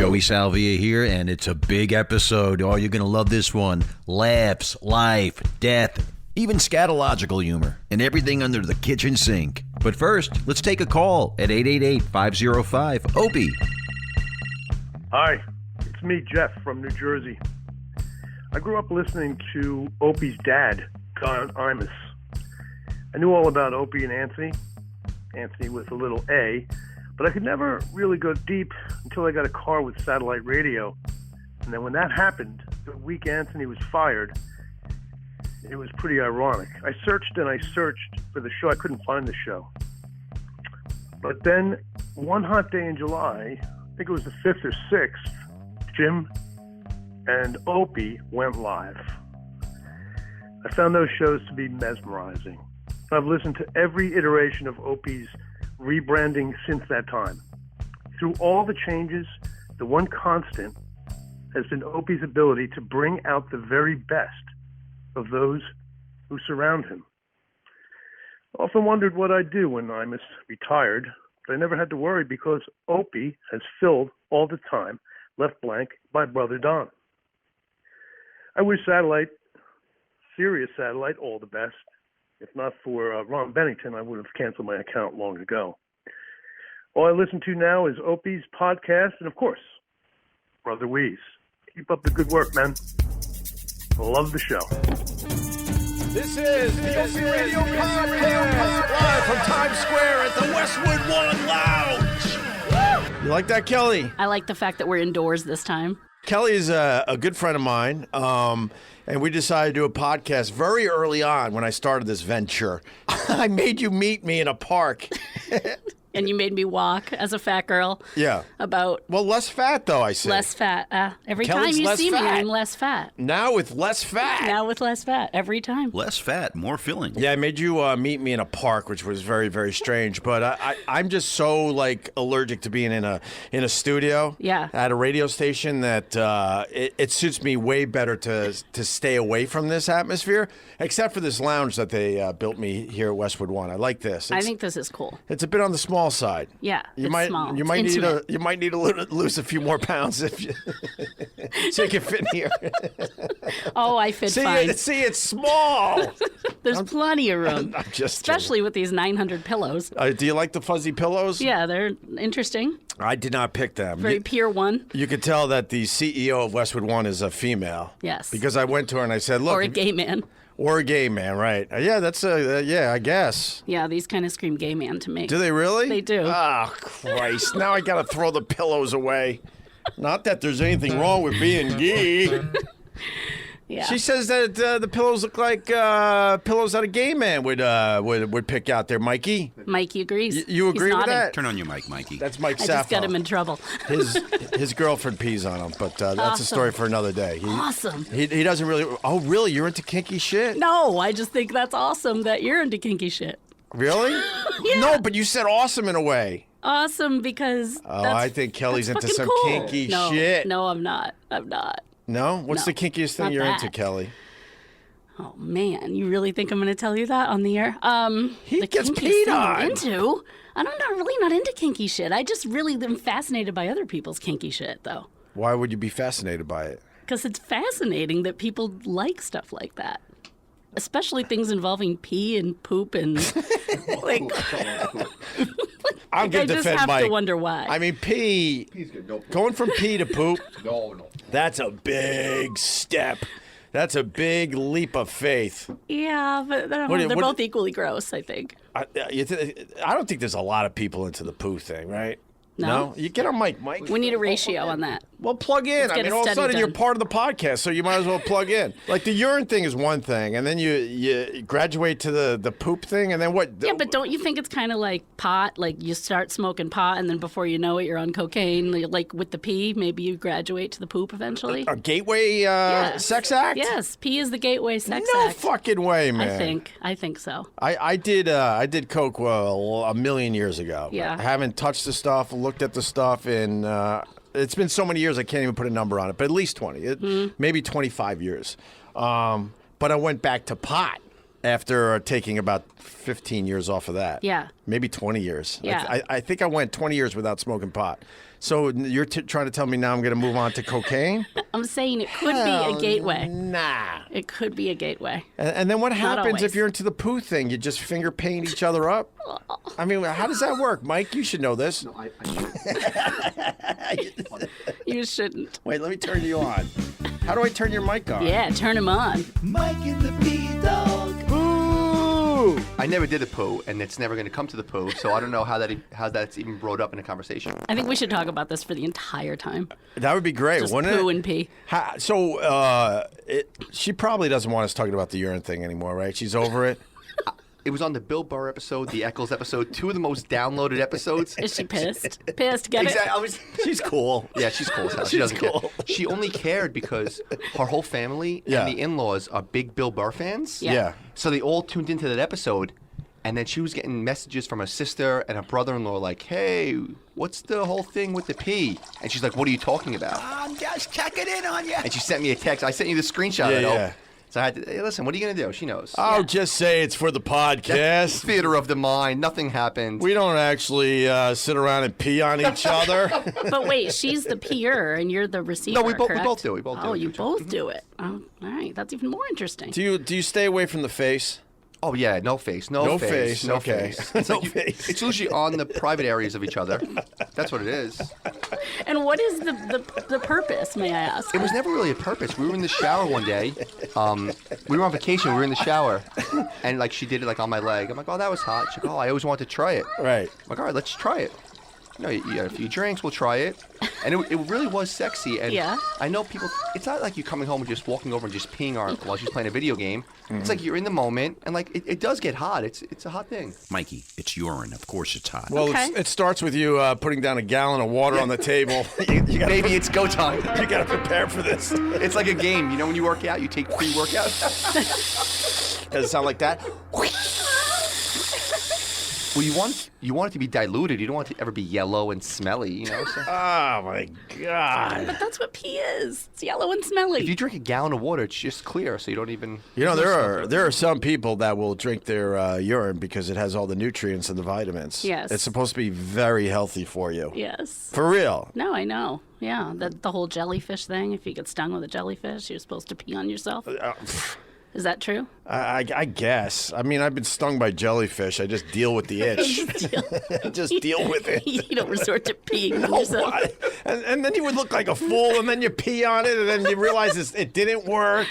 Joey Salvia here, and it's a big episode. Oh, you're going to love this one. Laughs, life, death, even scatological humor, and everything under the kitchen sink. But first, let's take a call at 888-505-OPIE. Hi, it's me, Jeff, from New Jersey. I grew up listening to Opie's dad, Don Imus. I knew all about Opie and Anthony with a little A, but I could never really go deep until I got a car with satellite radio. And then when that happened, the week Anthony was fired, it was pretty ironic. I searched and I searched for the show. I couldn't find the show. But then one hot day in July, I think it was the 5th or 6th, Jim and Opie went live. I found those shows to be mesmerizing. I've listened to every iteration of Opie's rebranding since that time. Through all the changes, the one constant has been Opie's ability to bring out the very best of those who surround him. I often wondered what I'd do when Imus retired, but I never had to worry because Opie has filled all the time left blank by Brother Don. I wish Sirius Satellite, all the best. If not for Ron Bennington, I would have canceled my account long ago. All I listen to now is Opie's podcast and, of course, Brother Weeze. Keep up the good work, man. Love the show. This is the OpieRadio podcast, live from Times Square at the Westwood One Lounge. You like that, Kelley? I like the fact that we're indoors this time. Kelley is a good friend of mine, and we decided to do a podcast very early on when I started this venture. I made you meet me in a park. And you made me walk as a fat girl. Yeah. Well, less fat, though, I say. Less fat. Every Kelley's time you less see fat. me, I'm less fat. Now with less fat. Every time. Less fat, more filling. Yeah, I made you meet me in a park, which was very, very strange. But I'm just so allergic to being in a studio. Yeah. At a radio station that it suits me way better to stay away from this atmosphere, except for this lounge that they built me here at Westwood One. I like this. I think this is cool. It's a bit on the small side. Yeah, you it's might small. you might It's need intimate. you might need to lose a few more pounds if you so you can fit in here. Oh, I fit fine. See, it's small. There's plenty of room. I'm just especially with these 900 pillows. do you like the fuzzy pillows? Yeah, they're interesting. I did not pick them. Very Pier 1. You could tell that the CEO of Westwood One is a female. Yes. Because I went to her and I said, "Look." Or a gay man. Or a gay man, right? Yeah, that's I guess. Yeah, these kind of scream gay man to me. Do they really? They do. Oh, Christ. Now I got to throw the pillows away. Not that there's anything wrong with being gay. Yeah. She says that the pillows look like pillows that a gay man would pick out there, Mikey. Mikey agrees. You agree He's with nodding. that? Turn on your mic, Mikey. That's Mike I Sappho. just got him in trouble. His girlfriend pees on him, but that's Awesome. a story for another day. Awesome. He doesn't really. Oh, really? You're into kinky shit? No, I just think that's awesome that you're into kinky shit. Really? Yeah. No, but you said awesome in a way. Awesome because Oh, that's, I think Kelley's that's into fucking some cool. kinky No, shit. No, I'm not. No? What's No, the kinkiest thing not you're into, that. Kelley? Oh man, you really think I'm going to tell you that on the air? He the gets kinkiest peed thing I'm on. into? I'm really not into kinky shit. I just really am fascinated by other people's kinky shit, though. Why would you be fascinated by it? Because it's fascinating that people like stuff like that. Especially things involving pee and poop and like. I'm I going to just defend have Mike. to wonder why. I mean, pee. Going from pee to poop. No. That's a big step. That's a big leap of faith. Yeah, but they're both equally gross, I think. I don't think there's a lot of people into the poo thing, right? No? You get on Mike. Mike. We need a ratio on that. Well, plug in. Let's I get mean, a all of a study sudden you're done. part of the podcast, so you might as well plug in. Like the urine thing is one thing, and then you graduate to the poop thing, and then what? Yeah, but don't you think it's kind of like pot? Like you start smoking pot, and then before you know it, you're on cocaine. Like with the pee, maybe you graduate to the poop eventually. A gateway Yes. sex act? Yes, pee is the gateway sex No act. fucking way, man. I think so. I did coke a million years ago. Yeah. I haven't touched the stuff, looked at the stuff, and it's been so many years I can't even put a number on it, but at least 20, maybe 25 years. But I went back to pot. after taking about 15 years off of that. Yeah. Maybe 20 years. Yeah. I think I went 20 years without smoking pot. So you're trying to tell me now I'm going to move on to cocaine? I'm saying it could be a gateway. Nah. It could be a gateway. And then what happens always. if you're into the poo thing? You just finger paint each other up? I mean, how does that work? Mike, you should know this. No, You shouldn't. Wait, let me turn you on. How do I turn your mic on? Yeah, turn him on. Mike and the P-Dog. Boo! I never did a poo, and it's never going to come to the poo, so I don't know how that's even brought up in a conversation. I think we should talk about this for the entire time. That would be great, Just wouldn't poo it? and pee. She probably doesn't want us talking about the urine thing anymore, right? She's over it. It was on the Bill Burr episode, the Eccles episode, 2 of the most downloaded episodes. Is she pissed? Pissed, get Exactly. it? She's cool. Yeah, she's cool as hell. She She's doesn't cool. care. She only cared because her whole family Yeah. and the in-laws are big Bill Burr fans. Yeah. So they all tuned into that episode, and then she was getting messages from her sister and her brother-in-law like, hey, what's the whole thing with the pee? And she's like, what are you talking about? I'm just checking in on you. And she sent me a text. I sent you the screenshot. Yeah, I know. yeah. So I had to, hey, listen, what are you going to do? She knows. I'll just say it's for the podcast. Theater of the mind. Nothing happened. We don't actually sit around and pee on each other. But wait, she's the peer and you're the receiver. No, we both correct? do. We both do. Oh, you both do it. Oh, all right. That's even more interesting. Do you stay away from the face? Oh, yeah, no face. No No face. face, No okay. face. It's, No like face. It's usually on the private areas of each other. That's what it is. And what is the purpose, may I ask? It was never really a purpose. We were in the shower one day. We were on vacation. We were in the shower. And, like, she did it, like, on my leg. I'm like, oh, that was hot. She's like, oh, I always wanted to try it. Right. I'm like, all right, let's try it. You know, you got a few drinks, we'll try it. And it really was sexy. And Yeah. I know people, it's not like you coming home and just walking over and just peeing on while she's playing a video game. It's like you're in the moment, and like it does get hot. It's a hot thing. Mikey, it's urine. Of course it's hot. Well, Okay. it starts with you putting down a gallon of water on the table. you gotta, Maybe it's go time. you got to prepare for this. It's like a game. You know when you work out, you take pre-workout. Does it sound like that? Well, you want it to be diluted. You don't want it to ever be yellow and smelly, you know? So Oh, my God. But that's what pee is. It's yellow and smelly. if you drink a gallon of water, it's just clear, so you don't even... You know, there are some people that will drink their urine because it has all the nutrients and the vitamins. Yes. It's supposed to be very healthy for you. Yes. For real. No, I know. Yeah, the whole jellyfish thing. If you get stung with a jellyfish, you're supposed to pee on yourself. Is that true? I guess. I mean, I've been stung by jellyfish. I just deal with the itch. Just deal with it. You don't resort to peeing on yourself. What? And then you would look like a fool, and then you pee on it, and then you realize it didn't work.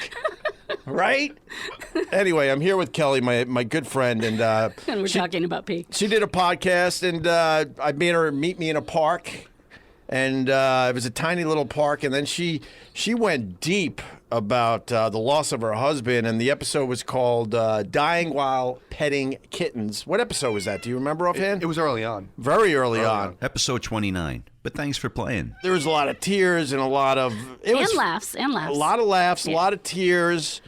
Right? Anyway, I'm here with Kelley, my good friend, and And we're talking about pee. she did a podcast, and I made her meet me in a park, and it was a tiny little park, and then she went deep about the loss of her husband, and the episode was called Dying While Petting Kittens. What episode was that? Do you remember offhand? It was early on. Very early on. Episode 29. But thanks for playing. There was a lot of tears and a lot of... It was Laughs. a lot of laughs, a lot of tears.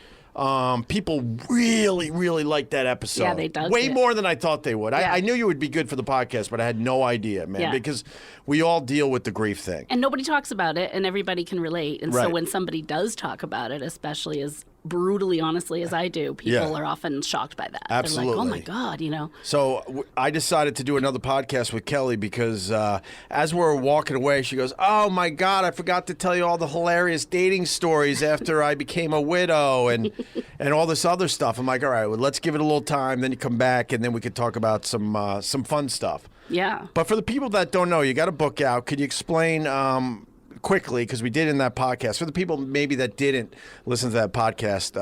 People really, really liked that episode. Yeah, they dug way it. more than I thought they would. Yeah. I knew you would be good for the podcast, but I had no idea, man, Yeah. because we all deal with the grief thing. And nobody talks about it, and everybody can relate. And so Right. when somebody does talk about it, especially as brutally honestly as I do, people Yeah. are often shocked by that. Absolutely. They're like, oh my God, you know. So I decided to do another podcast with Kelley because as we're walking away, she goes, "Oh my God, I forgot to tell you all the hilarious dating stories after I became a widow and all this other stuff." I'm like, "All right, well, let's give it a little time. Then you come back, and then we could talk about some fun stuff." Yeah. But for the people that don't know, you got a book out. Could you explain quickly, because we did in that podcast, for the people maybe that didn't listen to that podcast,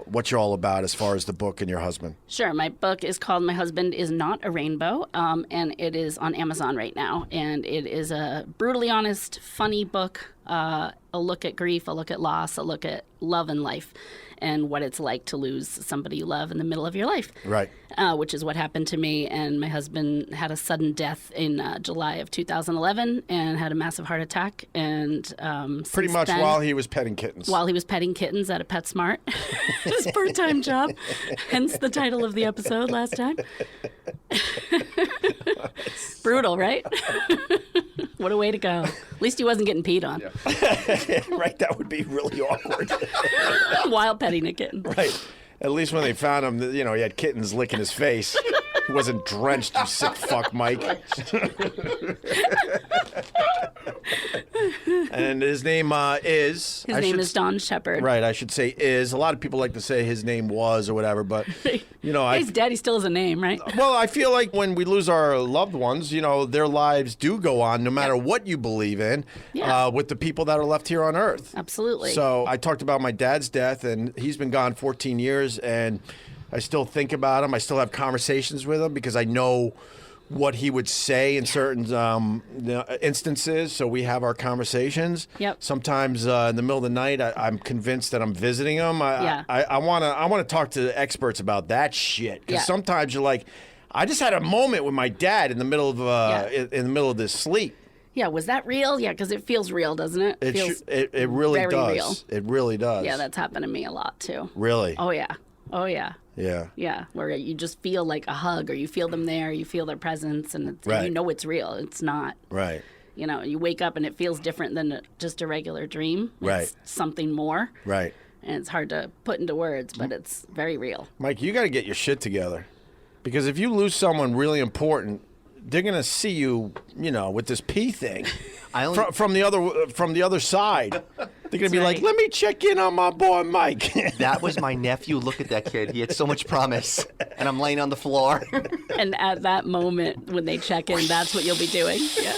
what you're all about as far as the book and your husband? Sure. My book is called My Husband Is Not a Rainbow, and it is on Amazon right now. And it is a brutally honest, funny book, a look at grief, a look at loss, a look at love and life, and what it's like to lose somebody you love in the middle of your life. Right. Which is what happened to me. And my husband had a sudden death in July of 2011 and had a massive heart attack. And Pretty since much then, while he was petting kittens. while he was petting kittens at a PetSmart, his part-time job, hence the title of the episode last time. Brutal, right? What a way to go. At least he wasn't getting peed on Right, that would be really awkward. while petting a kitten. Right. At least when they found him, he had kittens licking his face. He wasn't drenched, you sick fuck, Mike. And his name is... His name is Don Shepard. Right, I should say is. A lot of people like to say his name was or whatever, but, His daddy still has a name, right? Well, I feel like when we lose our loved ones, their lives do go on no matter what you believe in with the people that are left here on Earth. Absolutely. So I talked about my dad's death, and he's been gone 14 years, and I still think about him. I still have conversations with him because I know what he would say in certain instances. So we have our conversations. Yep. Sometimes in the middle of the night, I'm convinced that I'm visiting him. I want to talk to experts about that shit because sometimes you're like, I just had a moment with my dad in the middle of in the middle of this sleep. Yeah, was that real? Yeah, because it feels real, doesn't it? It really very does. real. It really does. Yeah, that's happened to me a lot too. Really? Oh yeah. Yeah. Yeah, where you just feel like a hug, or you feel them there, you feel their presence, and you know it's real. It's not. Right. You wake up and it feels different than just a regular dream. Right. It's something more. Right. And it's hard to put into words, but it's very real. Mike, you got to get your shit together. Because if you lose someone really important, they're going to see you, with this pee thing from the other side. They're going to be like, let me check in on my boy Mike. That was my nephew. Look at that kid. He had so much promise. And I'm laying on the floor. And at that moment, when they check in, that's what you'll be doing. Yeah.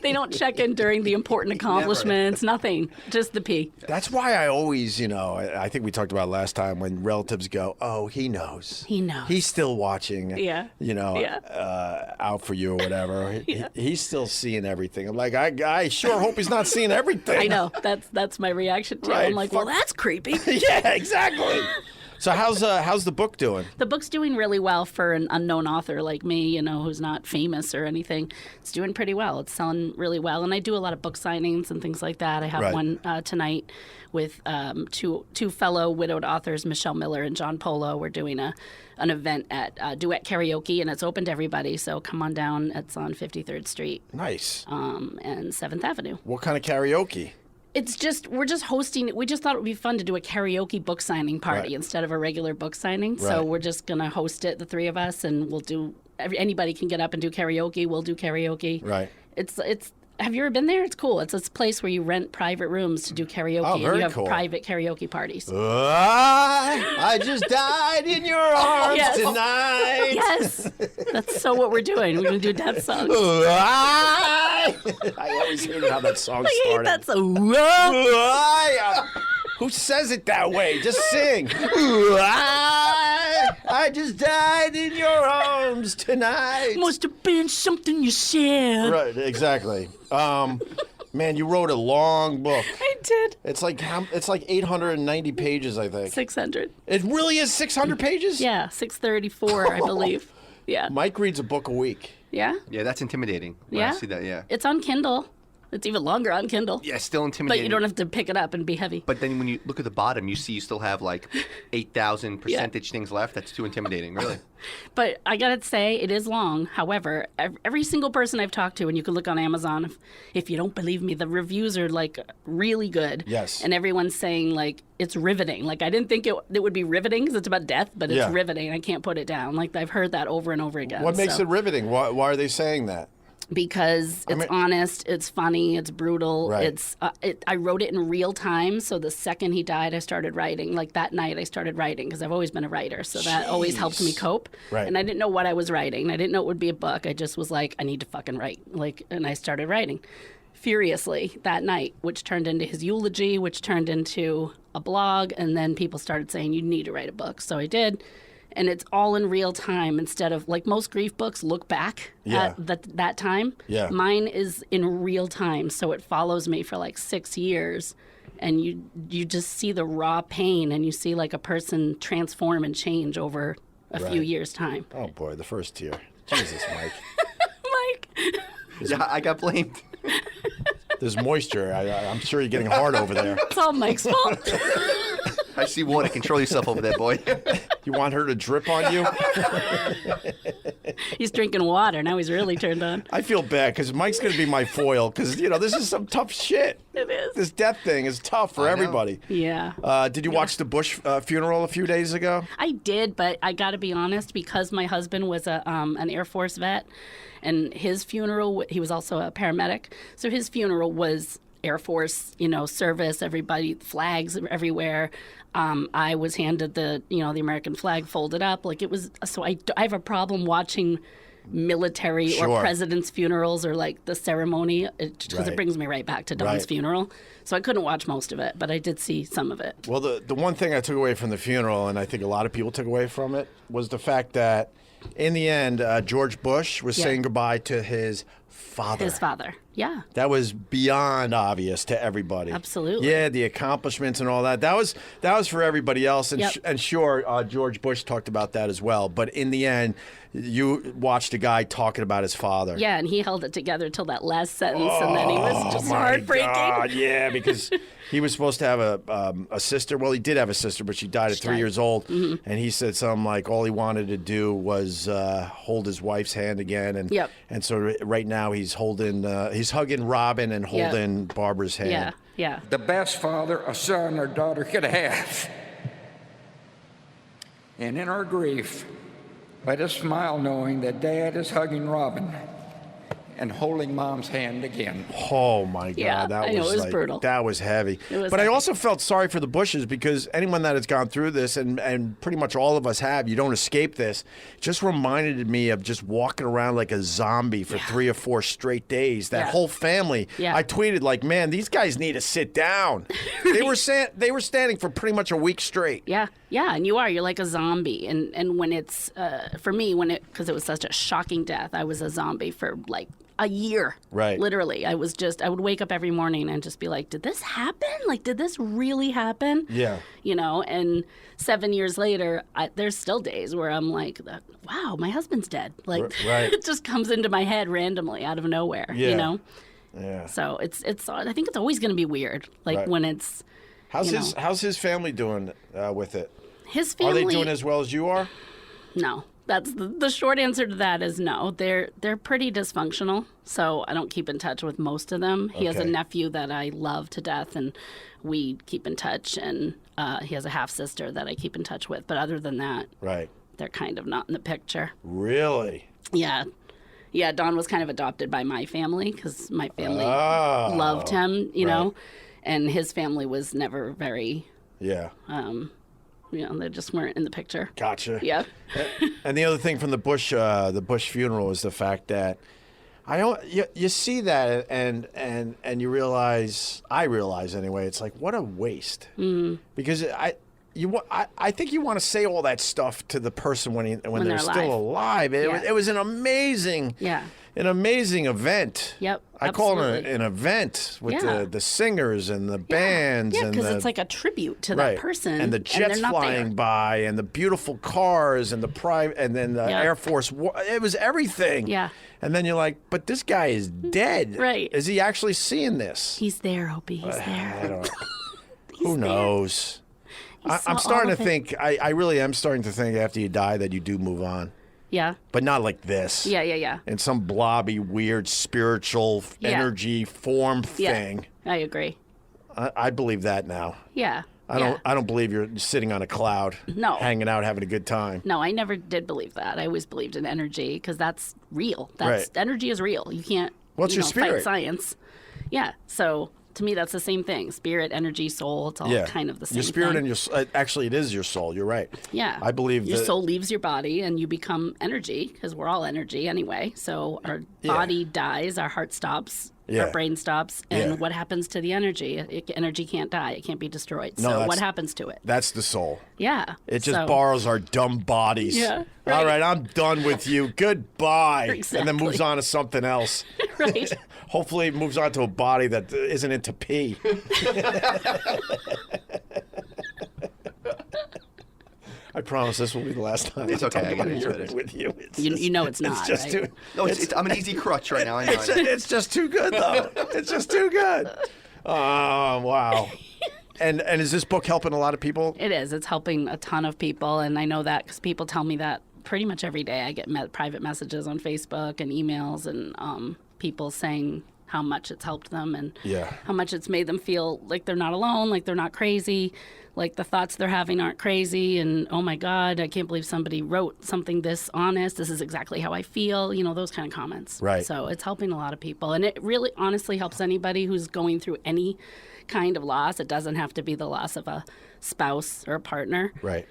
They don't check in during the important accomplishments, nothing, just the pee. That's why I always, I think we talked about last time when relatives go, oh, he knows. He knows. He's still watching, out for you or whatever. He's still seeing everything. I'm like, I sure hope he's not seeing everything. I know. That's my reaction too. Right. I'm like, well, that's creepy. Yeah, exactly. So how's the book doing? The book's doing really well for an unknown author like me, who's not famous or anything. It's doing pretty well. It's selling really well, and I do a lot of book signings and things like that. I have one tonight with two fellow widowed authors, Michelle Miller and John Polo. We're doing an event at Duet Karaoke, and it's open to everybody. So come on down. It's on 53rd Street. Nice. And 7th Avenue. What kind of karaoke? We're just hosting. We just thought it would be fun to do a karaoke book signing party instead of a regular book signing. So we're just going to host it, the three of us, and we'll do, anybody can get up and do karaoke. We'll do karaoke. Right. It's have you ever been there? It's cool. It's this place where you rent private rooms to do karaoke. Oh, very and you have cool. private karaoke parties. I just died in your arms tonight. Yes. That's so what we're doing. We're going to do that song. I always hated how that song I hate started. that song. Who says it that way? Just sing. I just died in your arms tonight. Must have been something you said. Right, exactly. Man, you wrote a long book. I did. It's like 890 pages, I think. 600. It really is 600 pages? Yeah, 634, I believe. Yeah. Mike reads a book a week. Yeah? Yeah, that's intimidating. When Yeah? I see that, yeah. It's on Kindle. It's even longer on Kindle. Yeah, still But intimidating. you don't have to pick it up and be heavy. But then when you look at the bottom, you see you still have like 8,000 percentage things left. That's too intimidating, really. But I gotta say, it is long. However, every single person I've talked to, and you can look on Amazon, if you don't believe me, the reviews are like really good. Yes. And everyone's saying like it's riveting. Like I didn't think it would be riveting because it's about death, but it's riveting. I can't put it down. Like I've heard that over and over again. What makes it riveting? Why are they saying that? Because it's honest, it's funny, it's brutal. Right. It's I wrote it in real time, so the second he died, I started writing. Like that night, I started writing because I've always been a writer, so that always helped me cope. Right. And I didn't know what I was writing. I didn't know it would be a book. I just was like, I need to fucking write. And I started writing furiously that night, which turned into his eulogy, which turned into a blog, and then people started saying you need to write a book. So I did. And it's all in real time instead of, like most grief books, look back at that time. Yeah. Mine is in real time, so it follows me for like 6 years. And you just see the raw pain, and you see like a person transform and change over a few years' time. Oh, boy, the first tear. Jesus, Mike. Mike. Yeah, I got blamed. There's moisture. I'm sure you're getting hard over there. It's all Mike's fault. I see water. Control yourself over there, boy. You want her to drip on you? He's drinking water. Now he's really turned on. I feel bad because Mike's going to be my foil because, this is some tough shit. It is. This death thing is tough for everybody. Yeah. Did you watch the Bush funeral a few days ago? I did, but I got to be honest, because my husband was an Air Force vet, and his funeral, he was also a paramedic, so his funeral was Air Force, service, everybody, flags everywhere. I was handed the American flag folded up. Like it was, so I have a problem watching military or president's funerals or like the ceremony because it brings me right back to Don's funeral. So I couldn't watch most of it, but I did see some of it. Well, the one thing I took away from the funeral, and I think a lot of people took away from it, was the fact that in the end, George Bush was saying goodbye to his father. His father, yeah. That was beyond obvious to everybody. Absolutely. Yeah, the accomplishments and all that. That was for everybody else. And, and sure, George Bush talked about that as well. But in the end, you watched a guy talking about his father. Yeah, and he held it together till that last sentence, and then he was just heartbreaking. God, yeah, because he was supposed to have a sister. Well, he did have a sister, but she died at 3 years old. Mm-hmm. And he said something like all he wanted to do was hold his wife's hand again. And and so right now he's hugging Robin and holding Barbara's hand. Yeah, yeah. The best father a son or daughter could have. And in our grief, let us smile knowing that Dad is hugging Robin and holding Mom's hand again. Oh my God, Yeah, that I know, was it was like, brutal. That was heavy. It was but I heavy. also felt sorry for the Bushes because anyone that has gone through this, and pretty much all of us have, you don't escape this. Just reminded me of just walking around like a zombie for 3 or 4 straight days. That whole family. Yeah. I tweeted like, man, these guys need to sit down. They were standing for pretty much a week straight. Yeah, and you're like a zombie. And when it's, for me, because it was such a shocking death, I was a zombie for like a year. Right. Literally. I would wake up every morning and just be like, did this happen? Like, did this really happen? Yeah. And 7 years later, there's still days where I'm like, wow, my husband's dead. Like, Right. it just comes into my head randomly out of nowhere, Yeah. Yeah. So it's I think it's always going to be weird. Like when it's, How's his family doing with it? his family. Are they doing as well as you are? No. That's the short answer to that is no. They're pretty dysfunctional, so I don't keep in touch with most of them. He has a nephew that I love to death, and we keep in touch, and he has a half-sister that I keep in touch with. But other than that, they're kind of not in the picture. Really? Yeah. Yeah, Don was kind of adopted by my family because my family loved him, you know, and his family was never very... Yeah. They just weren't in the picture. Gotcha. Yeah. And the other thing from the Bush funeral is the fact that you see that and you realize, I realize anyway, it's like what a waste. Because I think you want to say all that stuff to the person when they're still alive. It was an amazing event. Yep. I call it absolutely. an event with the singers and the bands. Yeah, and because it's like a tribute to that person. And the jets flying by and the beautiful cars and and then the Air Force. It was everything. Yeah. And then you're like, but this guy is dead. Right. Is he actually seeing this? He's there, Opie. He's there. I don't Who knows? I'm starting to think, I really am starting to think after you die that you do move on. Yeah. But not like this. Yeah. In some blobby, weird, spiritual energy form thing. I agree. I believe that now. Yeah. I don't believe you're sitting on a cloud, hanging out, having a good time. No, I never did believe that. I always believed in energy because that's real. Energy is real. You can't What's your spirit? fight science. Yeah. So to me, that's the same thing. Spirit, energy, soul. It's all kind of the same Your spirit thing. and your actually, it is your soul. You're right. Yeah. I believe your that soul leaves your body and you become energy because we're all energy anyway. So our body dies, our heart stops. Our brain stops, and what happens to the energy? Energy can't die. It can't be destroyed. So what happens to it? That's the soul. Yeah. It just borrows our dumb bodies. Yeah. All right, I'm done with you. Goodbye. Exactly. And then moves on to something else. Right. Hopefully it moves on to a body that isn't into pee. I promise this will be the last time It's okay. I got it with you. You know it's not, just right? too. No, I'm an easy crutch right now. I know. It's just too good, though. It's just too good. Oh, wow. And is this book helping a lot of people? It is. It's helping a ton of people, and I know that because people tell me that pretty much every day I get private messages on Facebook and emails and people saying how much it's helped them and how much it's made them feel like they're not alone, like they're not crazy, like the thoughts they're having aren't crazy, and oh my God, I can't believe somebody wrote something this honest. This is exactly how I feel, those kind of comments. Right. So it's helping a lot of people, and it really honestly helps anybody who's going through any kind of loss. It doesn't have to be the loss of a spouse or a partner. Right.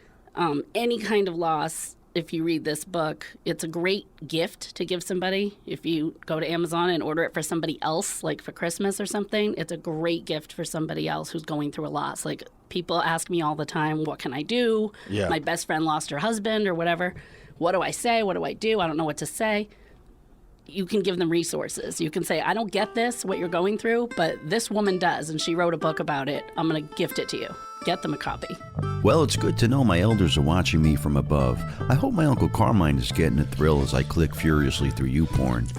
Any kind of loss. If you read this book, it's a great gift to give somebody. If you go to Amazon and order it for somebody else, like for Christmas or something, it's a great gift for somebody else who's going through a loss. Like, people ask me all the time, what can I do? Yeah. My best friend lost her husband or whatever. What do I say? What do I do? I don't know what to say. You can give them resources. You can say, I don't get this, what you're going through, but this woman does, and she wrote a book about it. I'm going to gift it to you. Get them a copy. Well, it's good to know my elders are watching me from above. I hope my Uncle Carmine is getting a thrill as I click furiously through YouPorn.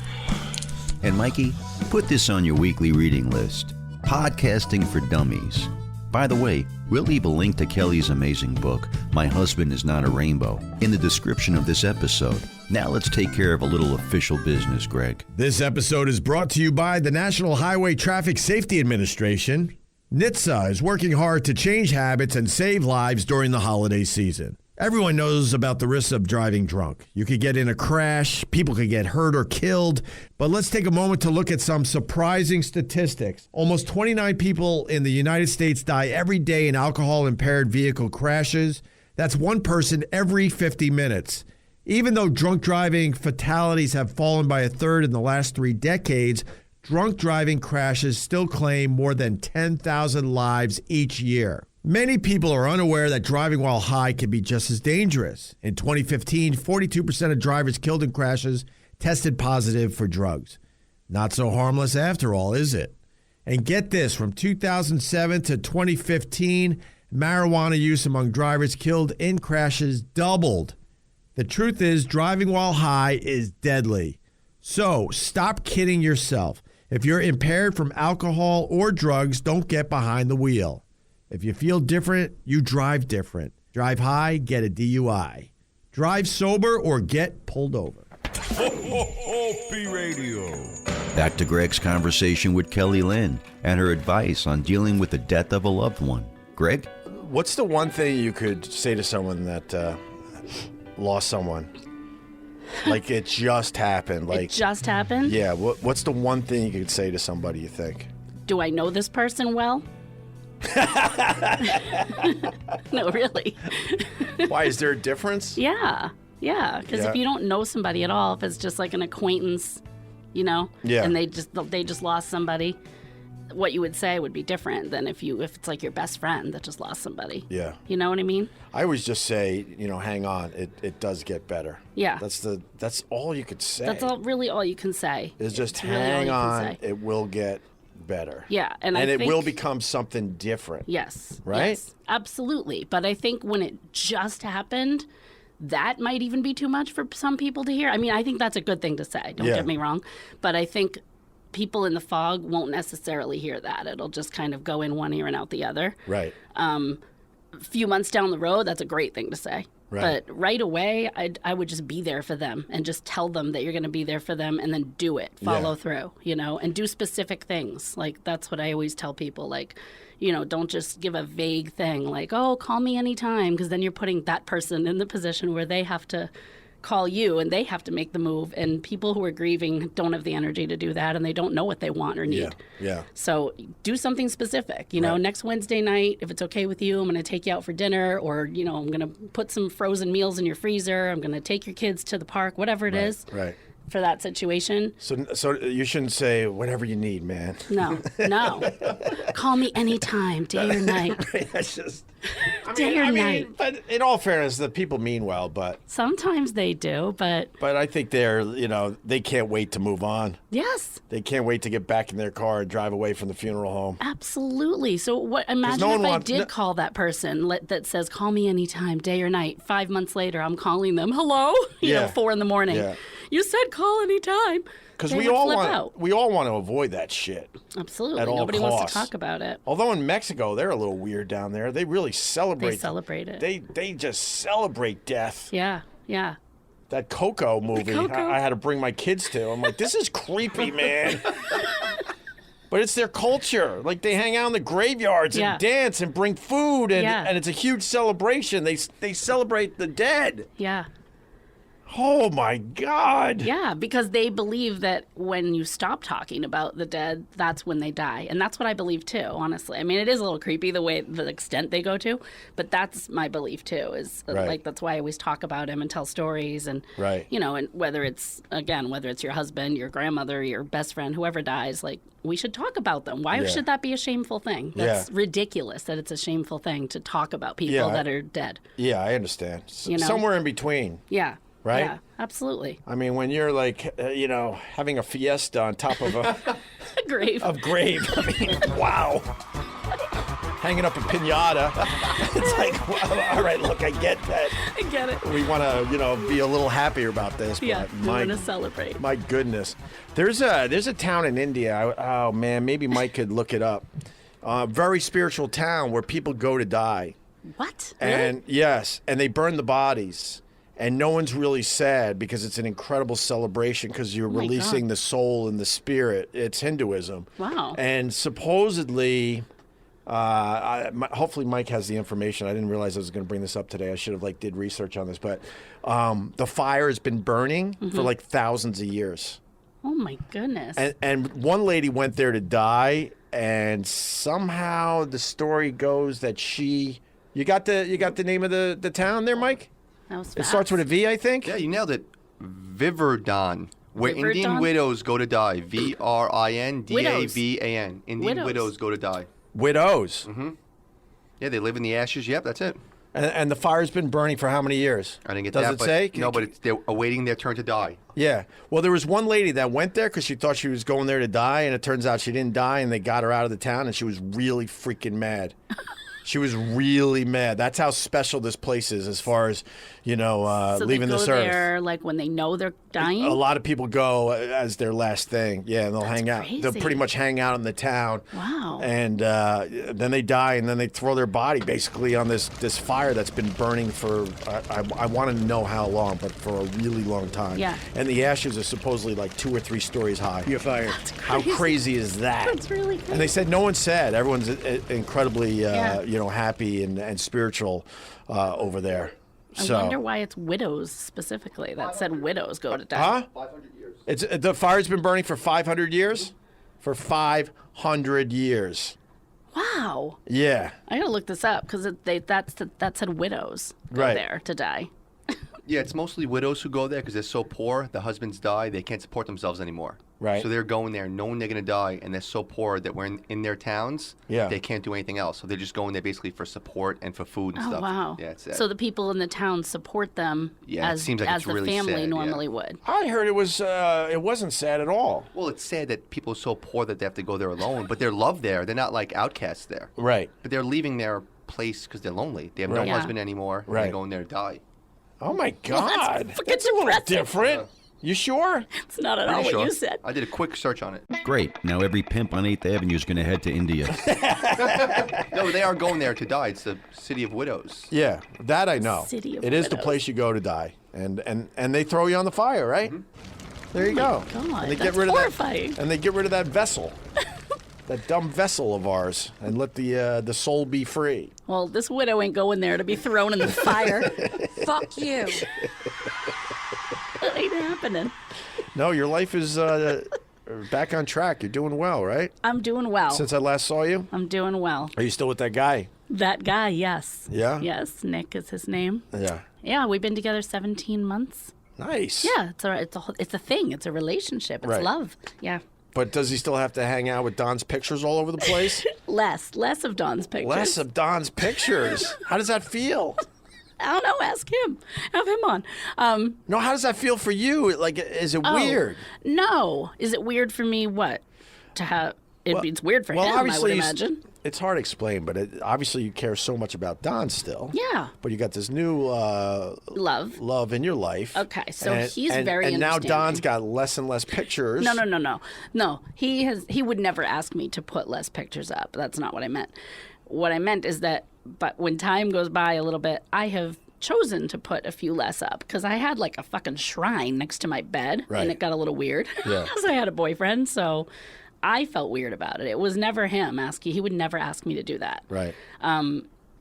And Mikey, put this on your weekly reading list. Podcasting for Dummies. By the way, we'll leave a link to Kelley's amazing book, My Husband Is Not a Rainbow, in the description of this episode. Now let's take care of a little official business, Gregg. This episode is brought to you by the National Highway Traffic Safety Administration. NHTSA is working hard to change habits and save lives during the holiday season. Everyone knows about the risks of driving drunk. You could get in a crash, people could get hurt or killed, but let's take a moment to look at some surprising statistics. Almost 29 people in the United States die every day in alcohol-impaired vehicle crashes. That's one person every 50 minutes. Even though drunk driving fatalities have fallen by a third in the last 3 decades, drunk driving crashes still claim more than 10,000 lives each year. Many people are unaware that driving while high can be just as dangerous. In 2015, 42% of drivers killed in crashes tested positive for drugs. Not so harmless after all, is it? And get this, from 2007 to 2015, marijuana use among drivers killed in crashes doubled. The truth is, driving while high is deadly. So stop kidding yourself. If you're impaired from alcohol or drugs, don't get behind the wheel. If you feel different, you drive different. Drive high, get a DUI. Drive sober or get pulled over. OpieRadio. Back to Gregg's conversation with Kelley Lynn and her advice on dealing with the death of a loved one. Gregg? What's the one thing you could say to someone that lost someone? Like it just happened. Like it just happened? Yeah. What's the one thing you could say to somebody, you think? Do I know this person well? No, really. Why? Is there a difference? Yeah. Because if you don't know somebody at all, if it's just like an acquaintance, and they just lost somebody, what you would say would be different than if it's like your best friend that just lost somebody. Yeah. You know what I mean? I always just say, hang on, it does get better. Yeah. That's all you could say. That's really all you can say. Is just hang on, it will get better. Yeah, and it will become something different. Yes. Right? Yes, absolutely. But I think when it just happened, that might even be too much for some people to hear. I mean, I think that's a good thing to say. Don't get me wrong. But I think people in the fog won't necessarily hear that. It'll just kind of go in one ear and out the other. Right. A few months down the road, that's a great thing to say. Right. But right away, I would just be there for them and just tell them that you're going to be there for them and then do it, follow through, and do specific things. Like, that's what I always tell people. Like, don't just give a vague thing like, oh, call me anytime, because then you're putting that person in the position where they have to call you and they have to make the move. And people who are grieving don't have the energy to do that, and they don't know what they want or need. Yeah. So do something specific. Next Wednesday night, if it's okay with you, I'm going to take you out for dinner, or, I'm going to put some frozen meals in your freezer. I'm going to take your kids to the park, whatever it is. Right. For that situation. So you shouldn't say whatever you need, man. No. Call me anytime, day or night. That's just day or night. But in all fairness, the people mean well, but sometimes they do, but I think they're, they can't wait to move on. Yes. They can't wait to get back in their car and drive away from the funeral home. Absolutely. So imagine if I did call that person that says, call me anytime, day or night. 5 months later, I'm calling them, hello? 4 a.m. Yeah. You said call anytime. Because we all want to avoid that shit. Absolutely. At all Nobody costs. wants to talk about it. Although in Mexico, they're a little weird down there. They really celebrate. They celebrate it. They just celebrate death. Yeah. that Coco movie I had to bring my kids to. I'm like, this is creepy, man. But it's their culture. Like, they hang out in the graveyards and dance and bring food, and it's a huge celebration. They celebrate the dead. Yeah. Oh, my God. Yeah, because they believe that when you stop talking about the dead, that's when they die. And that's what I believe, too, honestly. I mean, it is a little creepy the extent they go to, but that's my belief, too, is like, that's why I always talk about him and tell stories. And, you know, and whether it's your husband, your grandmother, your best friend, whoever dies, like, we should talk about them. Why should that be a shameful thing? That's ridiculous that it's a shameful thing to talk about people that are dead. Yeah, I understand. You know? Somewhere in between. Yeah. Right? Yeah, absolutely. I mean, when you're like, having a fiesta on top of a grave. I mean, wow. Hanging up a piñata. It's like, well, all right, look, I get that. I get it. We want to, be a little happier about this. Yeah, but we want to celebrate. My goodness. There's a town in India. Oh, man, maybe Mike could look it up. Very spiritual town where people go to die. What? And yes, and they burn the bodies. And no one's really sad because it's an incredible celebration because you're releasing the soul and the spirit. It's Hinduism. Wow. And supposedly, hopefully Mike has the information. I didn't realize I was going to bring this up today. I should have did research on this. But the fire has been burning for thousands of years. Oh my goodness. And one lady went there to die, and somehow the story goes that she. You got the name of the town there, Mike? That was fast. It starts with a V, I think? Yeah, you nailed it. Viverdon, where Viverdon? Indian widows go to die. Vrindavan. Indian widows go to die. Widows? Mm-hmm. Yeah, they live in the ashes. Yep, that's it. And the fire's been burning for how many years? I didn't get Does that. Does it say? No, but they're awaiting their turn to die. Yeah. Well, there was one lady that went there because she thought she was going there to die, and it turns out she didn't die, and they got her out of the town, and she was really freaking mad. She was really mad. That's how special this place is as far as, leaving this earth. So they go there, like, when they know they're dying? A lot of people go as their last thing. Yeah, and they'll hang out. Crazy. They'll pretty much hang out in the town. Wow. And then they die, and then they throw their body basically on this fire that's been burning for, I want to know how long, but for a really long time. Yeah. And the ashes are supposedly like 2 or 3 stories high. You're fired. How crazy is that? That's really crazy. And they said no one's sad. Everyone's incredibly, happy and spiritual over there. I wonder why it's widows specifically. That said widows go to die. Huh? 500 years. The fire's been burning for 500 years? For 500 years. Wow. Yeah. I gotta look this up because that said widows go there to die. Yeah, it's mostly widows who go there because they're so poor. The husbands die. They can't support themselves anymore. Right. So they're going there knowing they're going to die, and they're so poor that when in their towns, they can't do anything else. So they're just going there basically for support and for food and stuff. Oh, wow. Yeah, it's sad. So the people in the town support them it seems like as it's the really family sad, normally would. I heard it wasn't sad at all. Well, it's sad that people are so poor that they have to go there alone, but they're loved there. They're not like outcasts there. Right. But they're leaving their place because they're lonely. They have no husband anymore. Right. They're going there to die. Oh, my God. That's That's a little different. You sure? It's not at all what you said. I did a quick search on it. Great. Now every pimp on 8th Avenue is going to head to India. No, they are going there to die. It's the city of widows. Yeah, that I know. City of It is the widows. place you go to die. And they throw you on the fire, right? Mm-hmm. There you go. God, and they that's get rid horrifying. of that. And they get rid of that vessel. That dumb vessel of ours, and let the soul be free. Well, this widow ain't going there to be thrown in the fire. Fuck you. That ain't happening. No, your life is back on track. You're doing well, right? I'm doing well. Since I last saw you? I'm doing well. Are you still with that guy? That guy, yes. Yeah? Yes, Nick is his name. Yeah. Yeah, we've been together 17 months. Nice. Yeah, it's a thing. It's a relationship. It's love. Yeah. But does he still have to hang out with Don's pictures all over the place? Less of Don's pictures. Less of Don's pictures. How does that feel? I don't know. Ask him. Have him on. No, how does that feel for you? Like, is it weird? No. Is it weird for me? What? To have? It's weird for him. Obviously I would imagine. It's hard to explain, but obviously you care so much about Don still. Yeah. But you got this new love in your life. Okay, so he's very and now understanding. Don's got less and less pictures. No. He would never ask me to put less pictures up. That's not what I meant. What I meant is that, but when time goes by a little bit, I have chosen to put a few less up because I had like a fucking shrine next to my bed, and it got a little weird because I had a boyfriend. So I felt weird about it. It was never him asking. He would never ask me to do that. Right.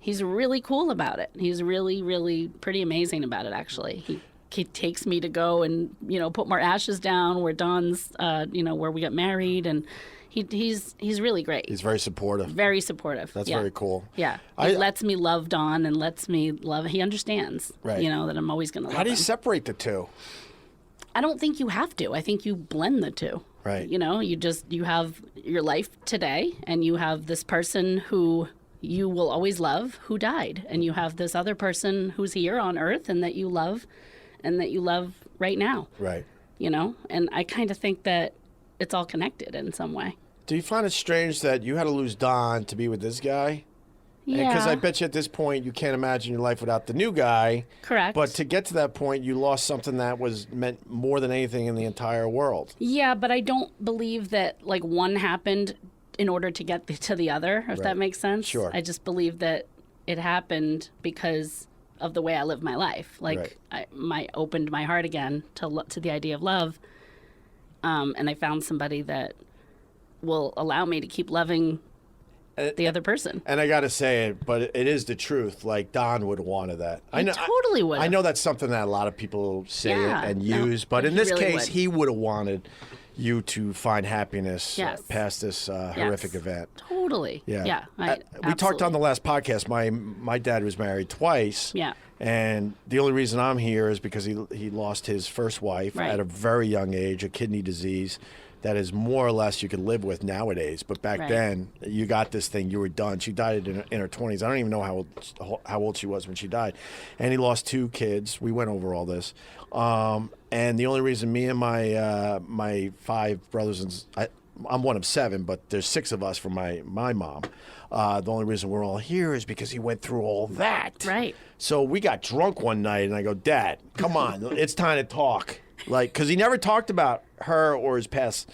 He's really cool about it. He's really, really pretty amazing about it, actually. He takes me to go and, put more ashes down where Don's, where we got married. And he's really great. He's very supportive. Very supportive. That's very cool. Yeah. He lets me love Don and lets me love. He understands, right. That I'm always going to love him. How do you separate the two? I don't think you have to. I think you blend the two. Right. You have your life today and you have this person who you will always love who died. And you have this other person who's here on earth and that you love right now. Right. And I kind of think that it's all connected in some way. Do you find it strange that you had to lose Don to be with this guy? Yeah. Because I bet you at this point you can't imagine your life without the new guy. Correct. But to get to that point, you lost something that was meant more than anything in the entire world. Yeah, but I don't believe that like one happened in order to get to the other, if that makes sense. Sure. I just believe that it happened because of the way I live my life. Like I opened my heart again to the idea of love, and I found somebody that will allow me to keep loving the other person. And I got to say it, but it is the truth. Like Don would have wanted that. I totally would. I know that's something that a lot of people say and use, but in this case, he would have wanted you to find happiness past this horrific event. Totally. Yeah. We talked on the last podcast. My dad was married twice. Yeah. And the only reason I'm here is because he lost his first wife at a very young age, a kidney disease that is more or less you could live with nowadays. But back then, you got this thing, you were done. She died in her 20s. I don't even know how old she was when she died. And he lost 2 kids. We went over all this. And the only reason me and my 5 brothers, I'm one of 7, but there's 6 of us from my mom. The only reason we're all here is because he went through all that. Right. So we got drunk one night, and I go, Dad, come on, it's time to talk. Like, because he never talked about her or his past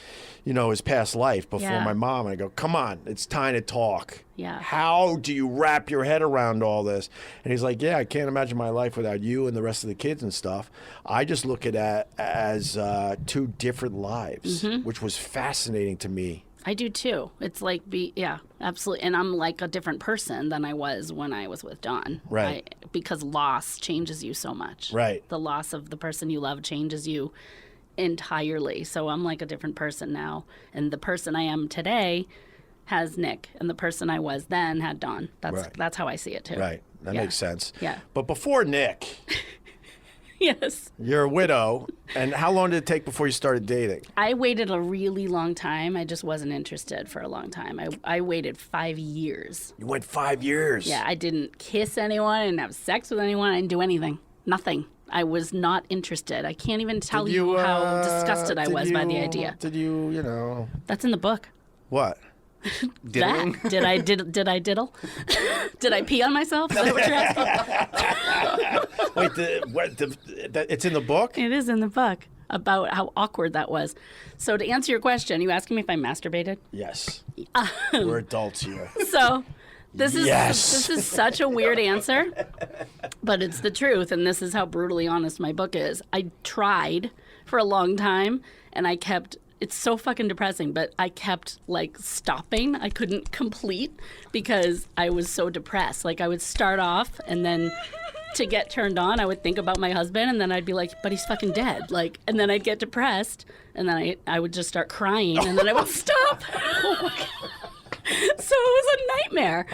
life before my mom. And I go, come on, it's time to talk. Yeah. How do you wrap your head around all this? And he's like, yeah, I can't imagine my life without you and the rest of the kids and stuff. I just look at it as 2 different lives, which was fascinating to me. I do too. It's like, absolutely. And I'm like a different person than I was when I was with Don. Right. Because loss changes you so much. Right. The loss of the person you love changes you entirely. So I'm like a different person now. And the person I am today has Nick. And the person I was then had Don. That's how I see it too. Right. That makes sense. Yeah. But before Nick... Yes. You're a widow. And how long did it take before you started dating? I waited a really long time. I just wasn't interested for a long time. I waited 5 years. You went 5 years? Yeah, I didn't kiss anyone. I didn't have sex with anyone. I didn't do anything. Nothing. I was not interested. I can't even tell you how disgusted I was by the idea. Did you? That's in the book. What? Diddling? Did I diddle? Did I pee on myself? Is that what you're asking? Wait, it's in the book? It is in the book about how awkward that was. So to answer your question, you asking me if I masturbated? Yes. We're adults here. So this is such a weird answer, but it's the truth, and this is how brutally honest my book is. I tried for a long time, and I kept... It's so fucking depressing, but I kept like stopping. I couldn't complete because I was so depressed. Like I would start off and then to get turned on, I would think about my husband and then I'd be like, but he's fucking dead. Like, and then I'd get depressed and then I would just start crying and then I would stop. Oh my God. So it was a nightmare.